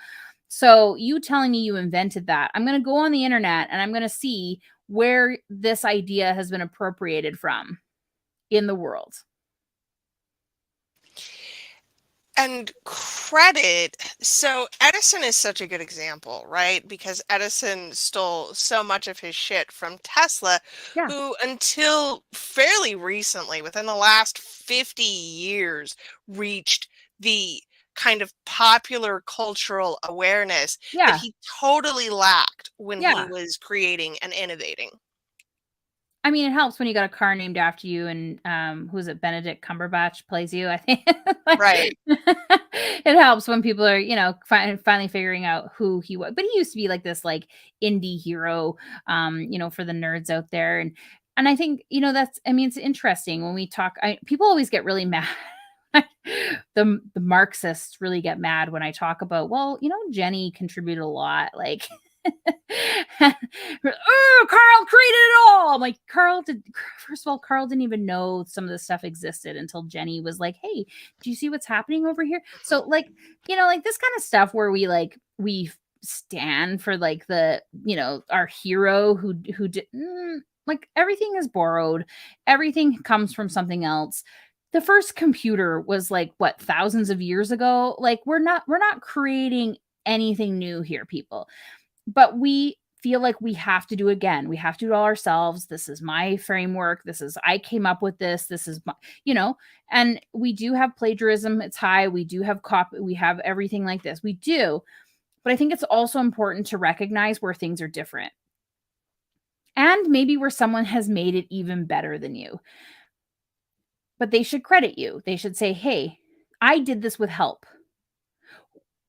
So you telling me you invented that, I'm going to go on the internet and I'm going to see where this idea has been appropriated from in the world. And credit. So Edison is such a good example, right? Because Edison stole so much of his shit from Tesla, Yeah. who until fairly recently, within the last 50 years, reached the kind of popular cultural awareness that Yeah. he totally lacked when he Yeah. was creating and innovating. I mean, it helps when you got a car named after you and, who is it? Benedict Cumberbatch plays you, I think. Like, Right. it helps when people are, finally figuring out who he was. But he used to be like this, like, indie hero, for the nerds out there, and I think, that's I mean, it's interesting when we talk people always get really mad. The Marxists really get mad when I talk about, well, Jenny contributed a lot, like oh, Carl created it all. I'm like, first of all, Carl didn't even know some of this stuff existed until Jenny was like, hey, do you see what's happening over here? So, Mhm. like, like this kind of stuff where we stand for like our hero who did like everything is borrowed, everything comes from something else. The first computer was like what, thousands of years ago. Like we're not creating anything new here, people, but we feel like we have to do again. We have to do it all ourselves. This is my framework. I came up with this. This is my, and we do have plagiarism. It's high. We do have copy. We have everything like this. We do. But I think it's also important to recognize where things are different and maybe where someone has made it even better than you. But they should credit you. They should say, hey, I did this with help.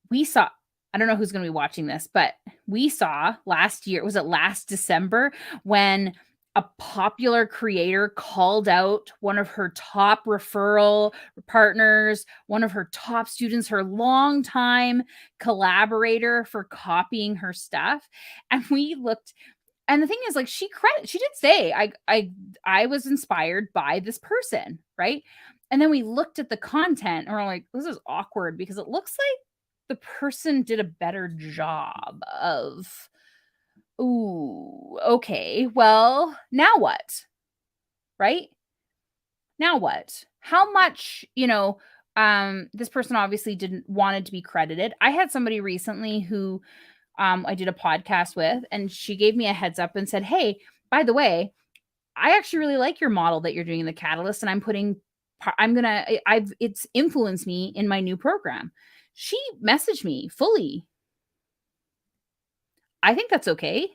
We saw, I don't know who's going to be watching this, but we saw last year, was it last December, when a popular creator called out one of her top referral partners, one of her top students, her longtime collaborator for copying her stuff. And we looked, and the thing is, like, she did say, I was inspired by this person, right? And then we looked at the content and we're like, this is awkward because it looks like the person did a better job of, ooh, okay, well, now what? Right? Now what? How much, this person obviously didn't wanted to be credited. I had somebody recently who I did a podcast with, and she gave me a heads up and said, hey, by the way, I actually really like your model that you're doing in the Catalyst, and it's influenced me in my new program. She messaged me fully. I think that's okay.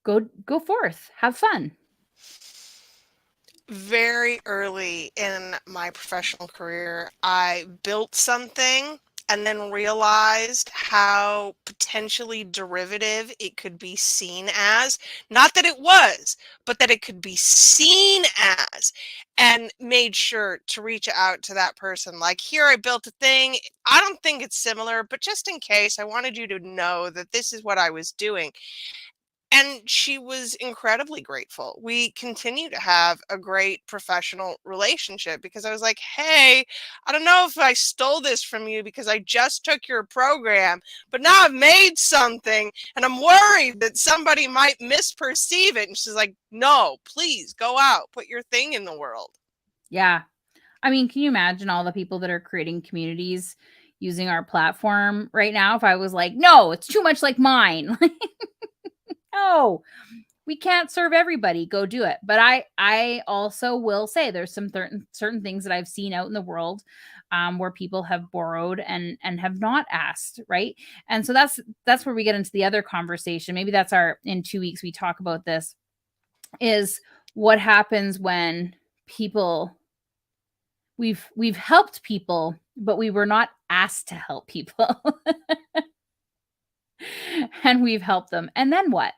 Go forth, have fun. Very early in my professional career, I built something and then realized how potentially derivative it could be seen as. Not that it was, but that it could be seen as, and made sure to reach out to that person. Like, here, I built a thing. I don't think it's similar, but just in case, I wanted you to know that this is what I was doing. And she was incredibly grateful. We continue to have a great professional relationship because I was like, hey, I don't know if I stole this from you because I just took your program, but now I've made something and I'm worried that somebody might misperceive it. And she's like, no, please go out, put your thing in the world. Yeah. I mean, can you imagine all the people that are creating communities using our platform right now? If I was like, no, it's too much like mine. No, we can't serve everybody. Go do it. But I also will say there's some certain things that I've seen out in the world where people have borrowed and have not asked, right? And so that's where we get into the other conversation. Maybe that's in 2 weeks we talk about this, is what happens when people we've helped people, but we were not asked to help people. And we've helped them. And then what?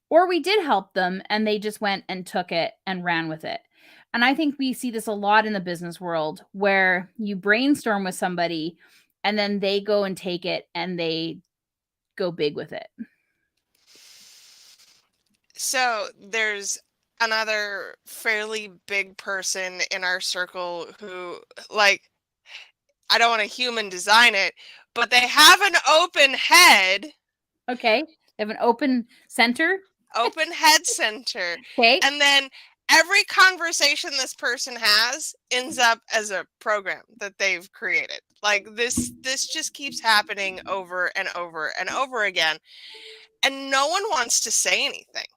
Or we did help them and they just went and took it and ran with it. And I think we see this a lot in the business world where you brainstorm with somebody and then they go and take it and they go big with it. So there's another fairly big person in our circle who, like, I don't want to human design it, but they have an open head. Okay. They have an Open head center. Okay. And then every conversation this person has ends up as a program that they've created. Like, this just keeps happening over and over and over again. And no one wants to say anything.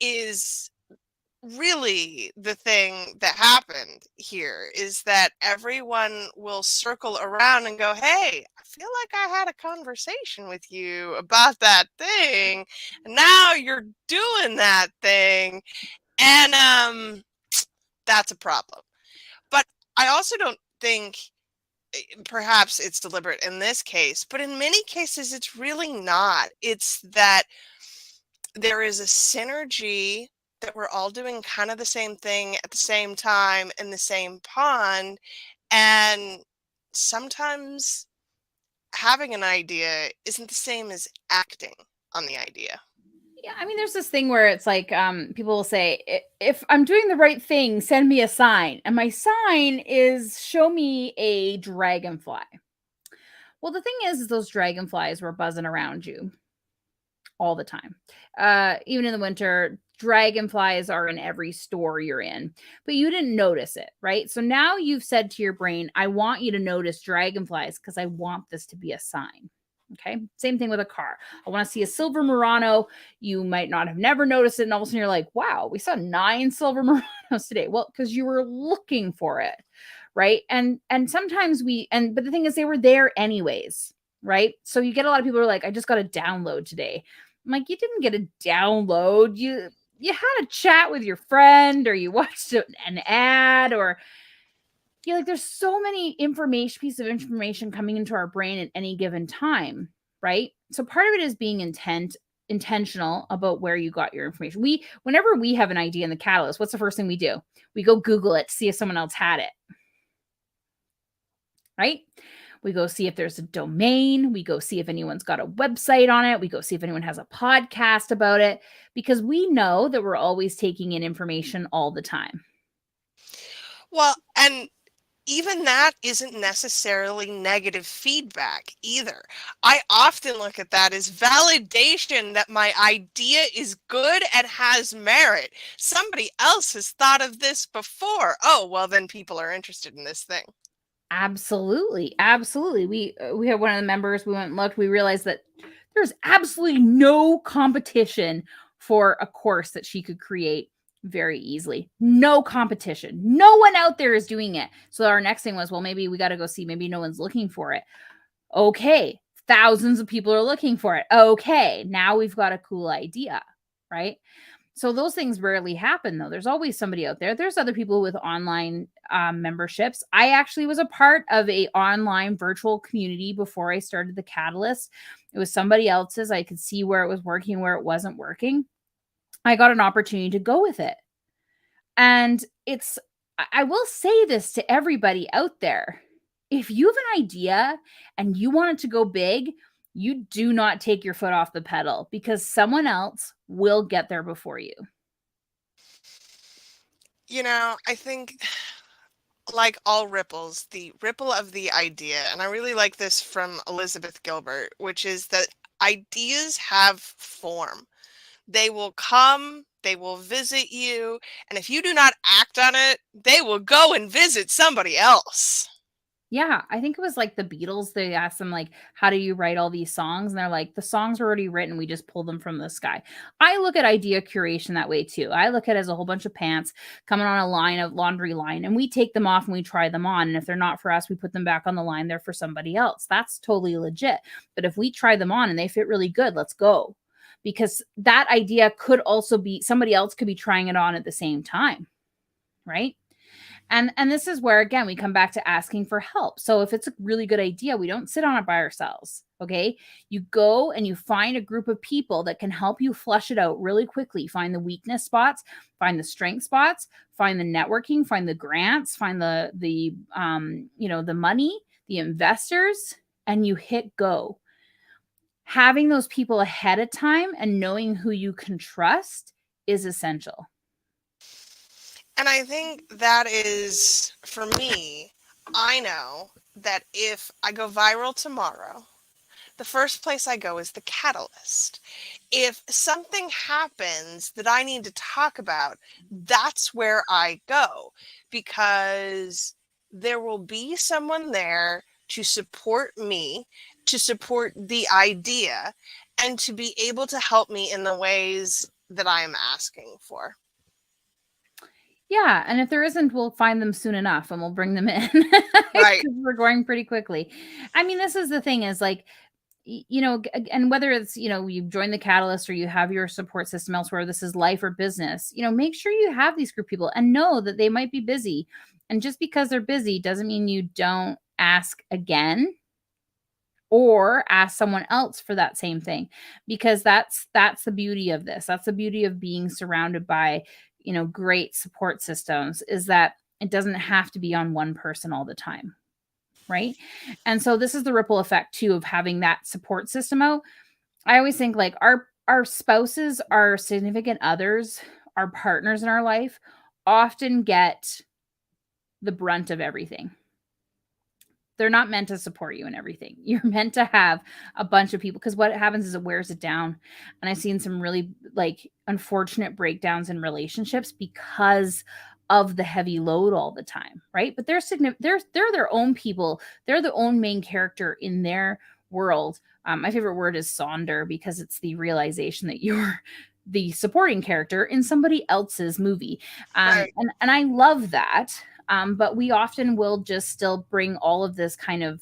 Is really the thing that happened here is that everyone will circle around and go, hey, I feel like I had a conversation with you about that thing, and now you're doing that thing, and that's a problem. But I also don't think, perhaps it's deliberate in this case, but in many cases it's really not. It's that there is a synergy that we're all doing kind of the same thing at the same time in the same pond. And sometimes having an idea isn't the same as acting on the idea. Yeah, I mean, there's this thing where it's like, people will say, If I'm doing the right thing, send me a sign." And my sign is, show me a dragonfly. Well, the thing is those dragonflies were buzzing around you all the time. Even in the winter, dragonflies are in every store you're in, but you didn't notice it, right? So now you've said to your brain, I want you to notice dragonflies because I want this to be a sign. Okay. Same thing with a car. I want to see a silver Murano. You might not have never noticed it. And all of a sudden you're like, wow, we saw 9 silver Muranos today. Well, because you were looking for it. Right. And sometimes but the thing is, they were there anyways. Right. So you get a lot of people who are like, I just got a download today. I'm like, you didn't get a download. You had a chat with your friend, or you watched an ad, or you like, there's so many piece of information coming into our brain at any given time, right? So part of it is being intentional about where you got your information. Whenever we have an idea in the Catalyst, what's the first thing we do? We go Google it to see if someone else had it. Right? We go see if there's a domain. We go see if anyone's got a website on it. We go see if anyone has a podcast about it, because we know that we're always taking in information all the time. Well, and even that isn't necessarily negative feedback either. I often look at that as validation that my idea is good and has merit. Somebody else has thought of this before. Oh, well, then people are interested in this thing. Absolutely. Absolutely. We have one of the members, we went and looked, we realized that there's absolutely no competition for a course that she could create very easily. No competition. No one out there is doing it. So our next thing was, well, maybe we got to go see, maybe no one's looking for it. Okay. Thousands of people are looking for it. Okay. Now we've got a cool idea, right? So those things rarely happen, though. There's always somebody out there. There's other people with online memberships. I actually was a part of a online virtual community before I started the Catalyst. It was somebody else's. I could see where it was working, where it wasn't working. I got an opportunity to go with it. And I will say this to everybody out there. If you have an idea and you want it to go big, you do not take your foot off the pedal, because someone else will get there before you. I think, like all ripples, the ripple of the idea, and I really like this from Elizabeth Gilbert, which is that ideas have form. They will come, they will visit you, and if you do not act on it, they will go and visit somebody else. Yeah, I think it was like the Beatles. They asked them, like, how do you write all these songs? And they're like, the songs are already written. We just pull them from the sky. I look at idea curation that way too. I look at it as a whole bunch of pants coming on a laundry line, and we take them off and we try them on. And if they're not for us, we put them back on the line. They're for somebody else. That's totally legit. But if we try them on and they fit really good, let's go. Because that idea could also be, somebody else could be trying it on at the same time. Right. And this is where, again, we come back to asking for help. So if it's a really good idea, we don't sit on it by ourselves. Okay. You go and you find a group of people that can help you flush it out really quickly. Find the weakness spots, find the strength spots, find the networking, find the grants, find the money, the investors, and you hit go. Having those people ahead of time and knowing who you can trust is essential. And I think that is, for me, I know that if I go viral tomorrow, the first place I go is the Catalyst. If something happens that I need to talk about, that's where I go, because there will be someone there to support me, to support the idea, and to be able to help me in the ways that I am asking for. Yeah, and if there isn't, we'll find them soon enough and we'll bring them in Right. because we're going pretty quickly. I mean, this is the thing is like, and whether it's, you've joined the Catalyst or you have your support system elsewhere, this is life or business, make sure you have these group people and know that they might be busy. And just because they're busy doesn't mean you don't ask again or ask someone else for that same thing, because that's the beauty of this. That's the beauty of being surrounded by, great support systems, is that it doesn't have to be on one person all the time, right? And so this is the ripple effect too of having that support system out. I always think like our spouses, our significant others, our partners in our life often get the brunt of everything. They're not meant to support you in everything. You're meant to have a bunch of people, because what happens is it wears it down. And I've seen some really like unfortunate breakdowns in relationships because of the heavy load all the time, right? But they're their own people. They're the own main character in their world. My favorite word is sonder, because it's the realization that you're the supporting character in somebody else's movie. Right. And I love that. But we often will just still bring all of this kind of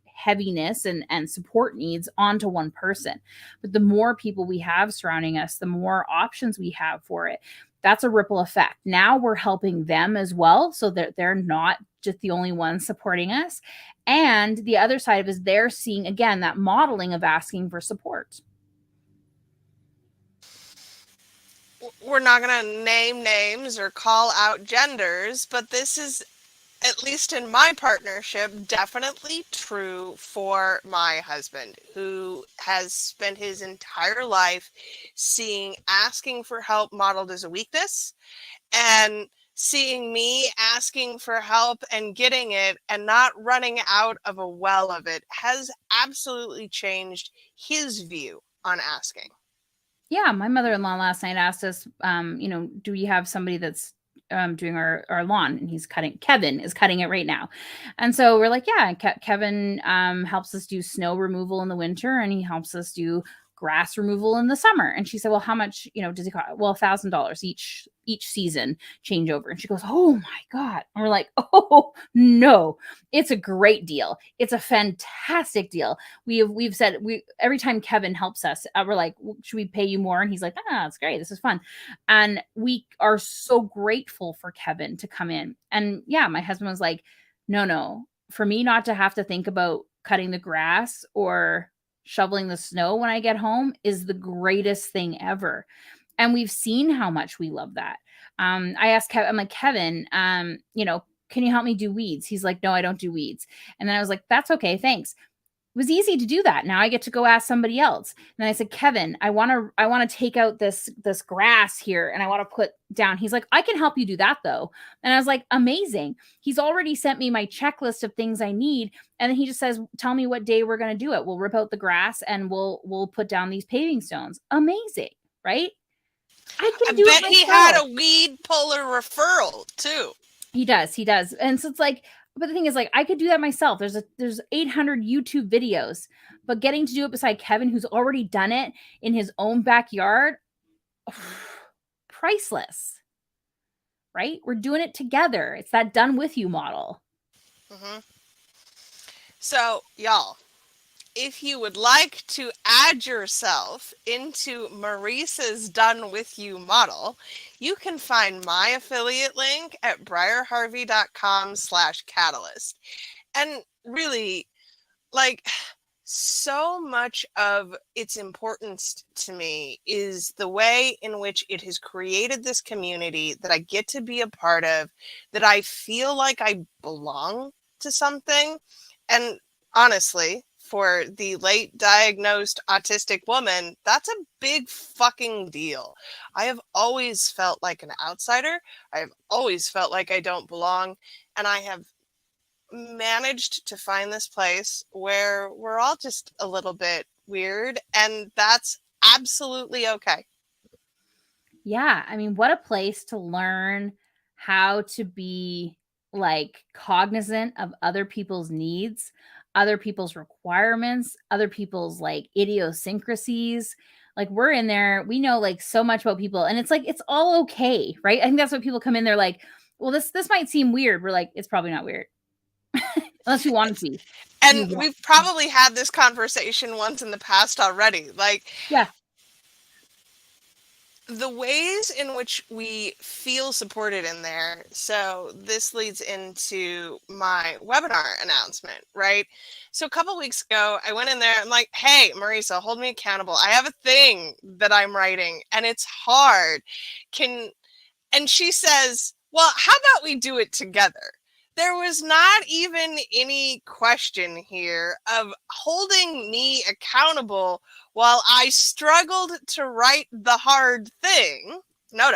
heaviness and support needs onto one person. But the more people we have surrounding us, the more options we have for it. That's a ripple effect. Now we're helping them as well, so that they're not just the only ones supporting us. And the other side of it is they're seeing, again, that modeling of asking for support. We're not going to name names or call out genders, but this is, at least in my partnership, definitely true for my husband, who has spent his entire life seeing asking for help modeled as a weakness, and seeing me asking for help and getting it and not running out of a well of it has absolutely changed his view on asking. Yeah, my mother-in-law last night asked us, do we have somebody that's doing our lawn? And Kevin is cutting it right now. And so we're like, yeah, Kevin helps us do snow removal in the winter, and he helps us do grass removal in the summer. And she said, well, how much, does he cost? Well, $1,000 each season changeover. And she goes, oh my God. And we're like, oh no, it's a great deal. It's a fantastic deal. We've said, we every time Kevin helps us, we're like, should we pay you more? And he's like, it's great, this is fun. And we are so grateful for Kevin to come in. And yeah, my husband was like, no, for me not to have to think about cutting the grass or shoveling the snow when I get home is the greatest thing ever. And we've seen how much we love that. I asked Kevin, I'm like, Kevin, can you help me do weeds? He's like, no, I don't do weeds. And then I was like, that's okay, thanks. It was easy to do that. Now I get to go ask somebody else. And then I said, Kevin, I want to take out this grass here and I want to put down. He's like, I can help you do that though. And I was like, amazing. He's already sent me my checklist of things I need. And then he just says, tell me what day we're going to do it. We'll rip out the grass and we'll put down these paving stones. Amazing, right? I I can do it bet he had myself. a weed puller referral too. He does. And so it's like, but the thing is, like, I could do that myself. There's 800 YouTube videos, but getting to do it beside Kevin, who's already done it in his own backyard, priceless, right? We're doing it together. It's that done with you model. Hmm. So, y'all, if you would like to add yourself into Marissa's Done With You model, you can find my affiliate link at briarharvey.com/catalyst. And really, like, so much of its importance to me is the way in which it has created this community that I get to be a part of, that I feel like I belong to something. And honestly, for the late diagnosed autistic woman, that's a big fucking deal. I have always felt like an outsider. I have always felt like I don't belong. And I have managed to find this place where we're all just a little bit weird, and that's absolutely okay. Yeah, I mean, what a place to learn how to be like cognizant of other people's needs, other people's requirements, other people's like idiosyncrasies. Like we're in there, we know like so much about people, and it's like it's all okay, right? I think that's what people come in, they're like, well, this might seem weird. We're like, it's probably not weird. Unless you want it to be. You And want, we've probably had this conversation once in the past already. Like, yeah, the ways in which we feel supported in there. So this leads into my webinar announcement, right? So a couple weeks ago, I went in there. I'm like, hey, Marissa, hold me accountable. I have a thing that I'm writing and it's hard. And she says, well, how about we do it together? There was not even any question here of holding me accountable while I struggled to write the hard thing. No.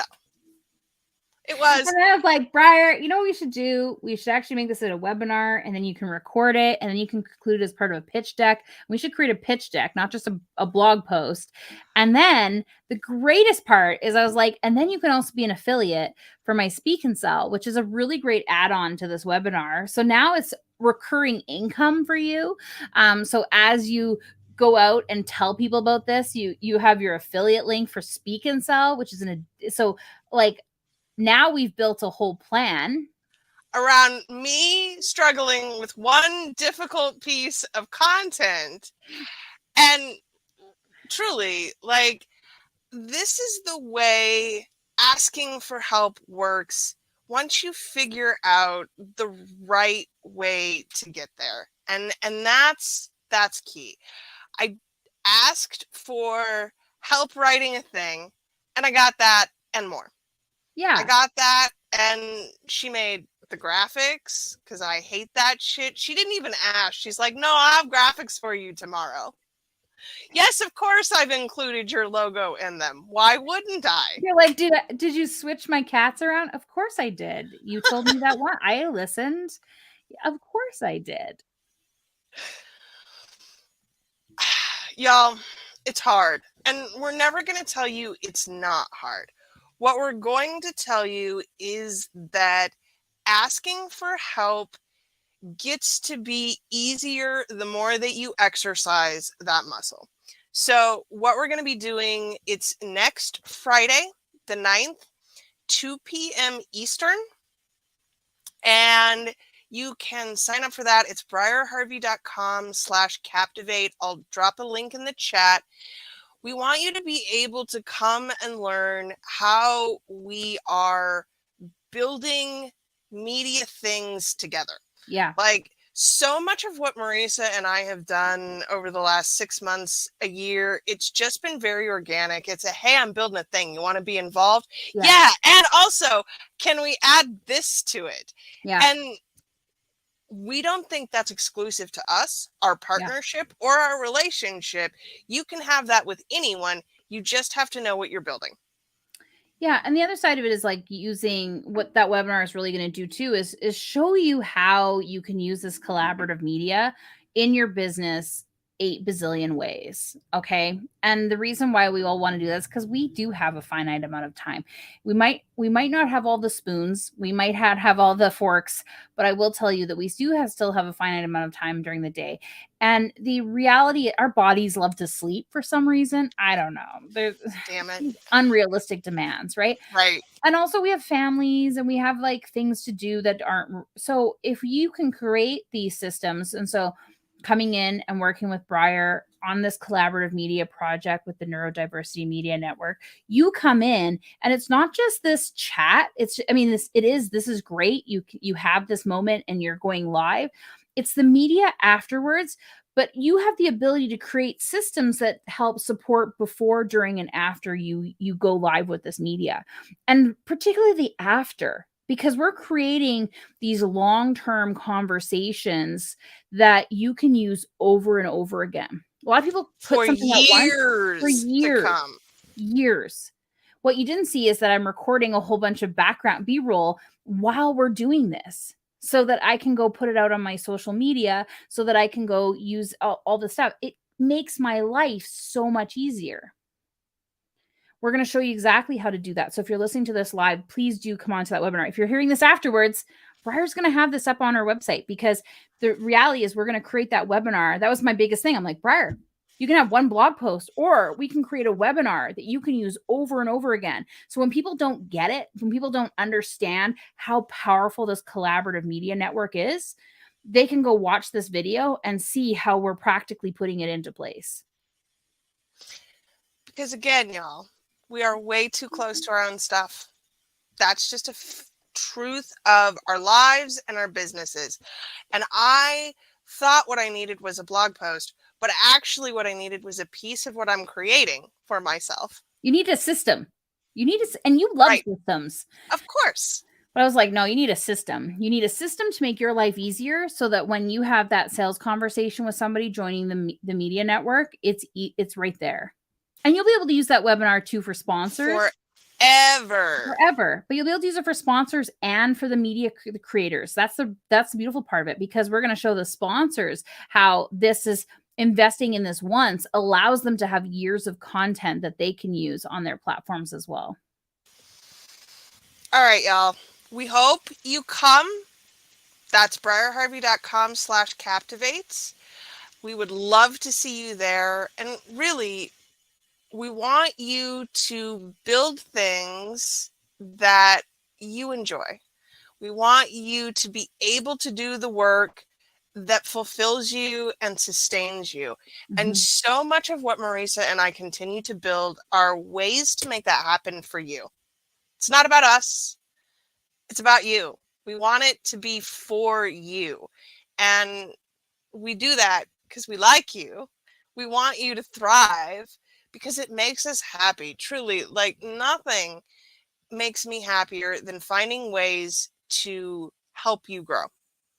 It was. And then I was like, Briar, you know what we should do? We should actually make this at a webinar, and then you can record it, and then you can conclude as part of a pitch deck. We should create a pitch deck, not just a blog post. And then the greatest part is I was like, and then you can also be an affiliate for my Speak and Sell, which is a really great add-on to this webinar. So now it's recurring income for you. So as you go out and tell people about this, you have your affiliate link for Speak and Sell, which is so like now we've built a whole plan around me struggling with one difficult piece of content. And truly, like, this is the way asking for help works once you figure out the right way to get there. And that's key. I asked for help writing a thing, and I got that and more. Yeah. I got that, and she made the graphics because I hate that shit. She didn't even ask. She's like, no, I'll have graphics for you tomorrow. Yes, of course I've included your logo in them. Why wouldn't I? You're like, did you switch my cats around? Of course I did. You told me that one. I listened. Of course I did. Y'all, it's hard. And we're never going to tell you it's not hard. What we're going to tell you is that asking for help gets to be easier the more that you exercise that muscle. So what we're going to be doing, it's next Friday, the 9th, 2 p.m. Eastern. And you can sign up for that. It's briarharvey.com/captivate. I'll drop a link in the chat. We want you to be able to come and learn how we are building media things together. Yeah. Like, so much of what Marissa and I have done over the last 6 months, a year, it's just been very organic. It's a, hey, I'm building a thing. You want to be involved? Yeah. And also, can we add this to it? Yeah. And we don't think that's exclusive to us, our partnership, or our relationship. You can have that with anyone. You just have to know what you're building. Yeah. And the other side of it is like using what that webinar is really going to do too is show you how you can use this collaborative media in your business 8 bazillion ways. Okay. And the reason why we all want to do this, because we do have a finite amount of time. We might not have all the spoons. We might have all the forks, but I will tell you that we do still have a finite amount of time during the day. And the reality, our bodies love to sleep for some reason. I don't know. There's unrealistic demands, right? Right. And also we have families and we have like things to do that aren't. So if you can create these systems, and so coming in and working with Briar on this collaborative media project with the Neurodiversity Media Network, you come in and it's not just this chat. This is great. You have this moment and you're going live. It's the media afterwards, but you have the ability to create systems that help support before, during, and after you go live with this media, and particularly the after, because we're creating these long-term conversations that you can use over and over again. A lot of people put something out once for years. Years. What you didn't see is that I'm recording a whole bunch of background B-roll while we're doing this, so that I can go put it out on my social media, so that I can go use all the stuff. It makes my life so much easier. We're going to show you exactly how to do that. So if you're listening to this live, please do come on to that webinar. If you're hearing this afterwards, Briar's going to have this up on our website, because the reality is we're going to create that webinar. That was my biggest thing. I'm like, Briar, You can have one blog post, or we can create a webinar that you can use over and over again. So when people don't get it, when people don't understand how powerful this collaborative media network is, they can go watch this video and see how we're practically putting it into place. Because again, y'all, we are way too close to our own stuff. That's just a truth of our lives and our businesses. And I thought what I needed was a blog post, but actually what I needed was a piece of what I'm creating for myself. You need a system. You need to, and you love Right. systems. Of course. But I was like, no, you need a system. You need a system to make your life easier, so that when you have that sales conversation with somebody joining the media network, it's right there. And you'll be able to use that webinar too for sponsors. Forever. But you'll be able to use it for sponsors and for the media creators. That's the beautiful part of it, because we're going to show the sponsors how this is investing in this once allows them to have years of content that they can use on their platforms as well. All right, y'all. We hope you come. That's briarharvey.com/captivates. We would love to see you there. And really, we want you to build things that you enjoy. We want you to be able to do the work that fulfills you and sustains you. And so much of what Marissa and I continue to build are ways to make that happen for you. It's not about us. It's about you. We want it to be for you. And we do that because we like you. We want you to thrive because it makes us happy. Truly, like nothing makes me happier than finding ways to help you grow.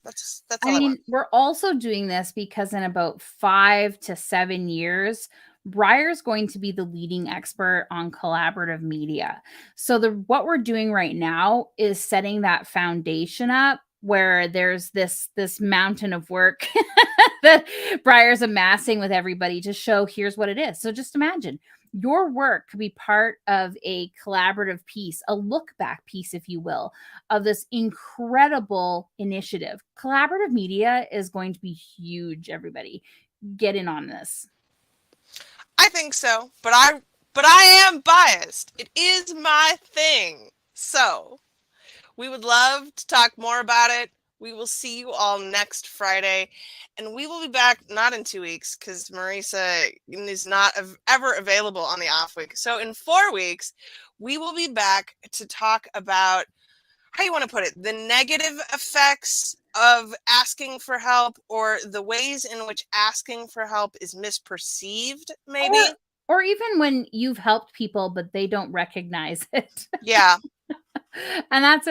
That's all I want. We're also doing this because in about 5 to 7 years, Briar's going to be the leading expert on collaborative media. So what we're doing right now is setting that foundation up where there's this mountain of work that Briar's amassing with everybody to show here's what it is. So just imagine your work could be part of a collaborative piece, a look back piece, if you will, of this incredible initiative. Collaborative media is going to be huge, everybody. Get in on this. I think so, but I am biased. It is my thing. So we would love to talk more about it. We will see you all next Friday, and we will be back not in 2 weeks because Marissa is not ever available on the off week. So in 4 weeks, we will be back to talk about, how you want to put it, the negative effects of asking for help, or the ways in which asking for help is misperceived, maybe. Or even when you've helped people, but they don't recognize it. Yeah. And that's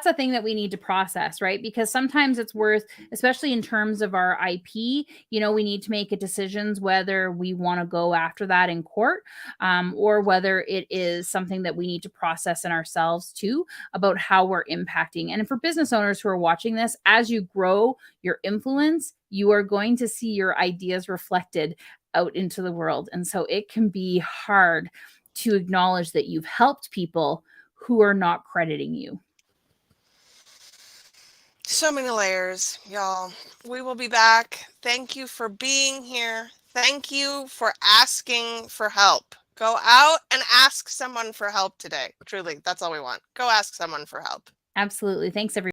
a thing that we need to process, right? Because sometimes it's worth, especially in terms of our IP, we need to make decisions whether we want to go after that in court, or whether it is something that we need to process in ourselves too, about how we're impacting. And for business owners who are watching this, as you grow your influence, you are going to see your ideas reflected out into the world. And so it can be hard to acknowledge that you've helped people who are not crediting you. So many layers, y'all. We will be back. Thank you for being here. Thank you for asking for help. Go out and ask someone for help today. Truly, that's all we want. Go ask someone for help. Absolutely. Thanks, everyone.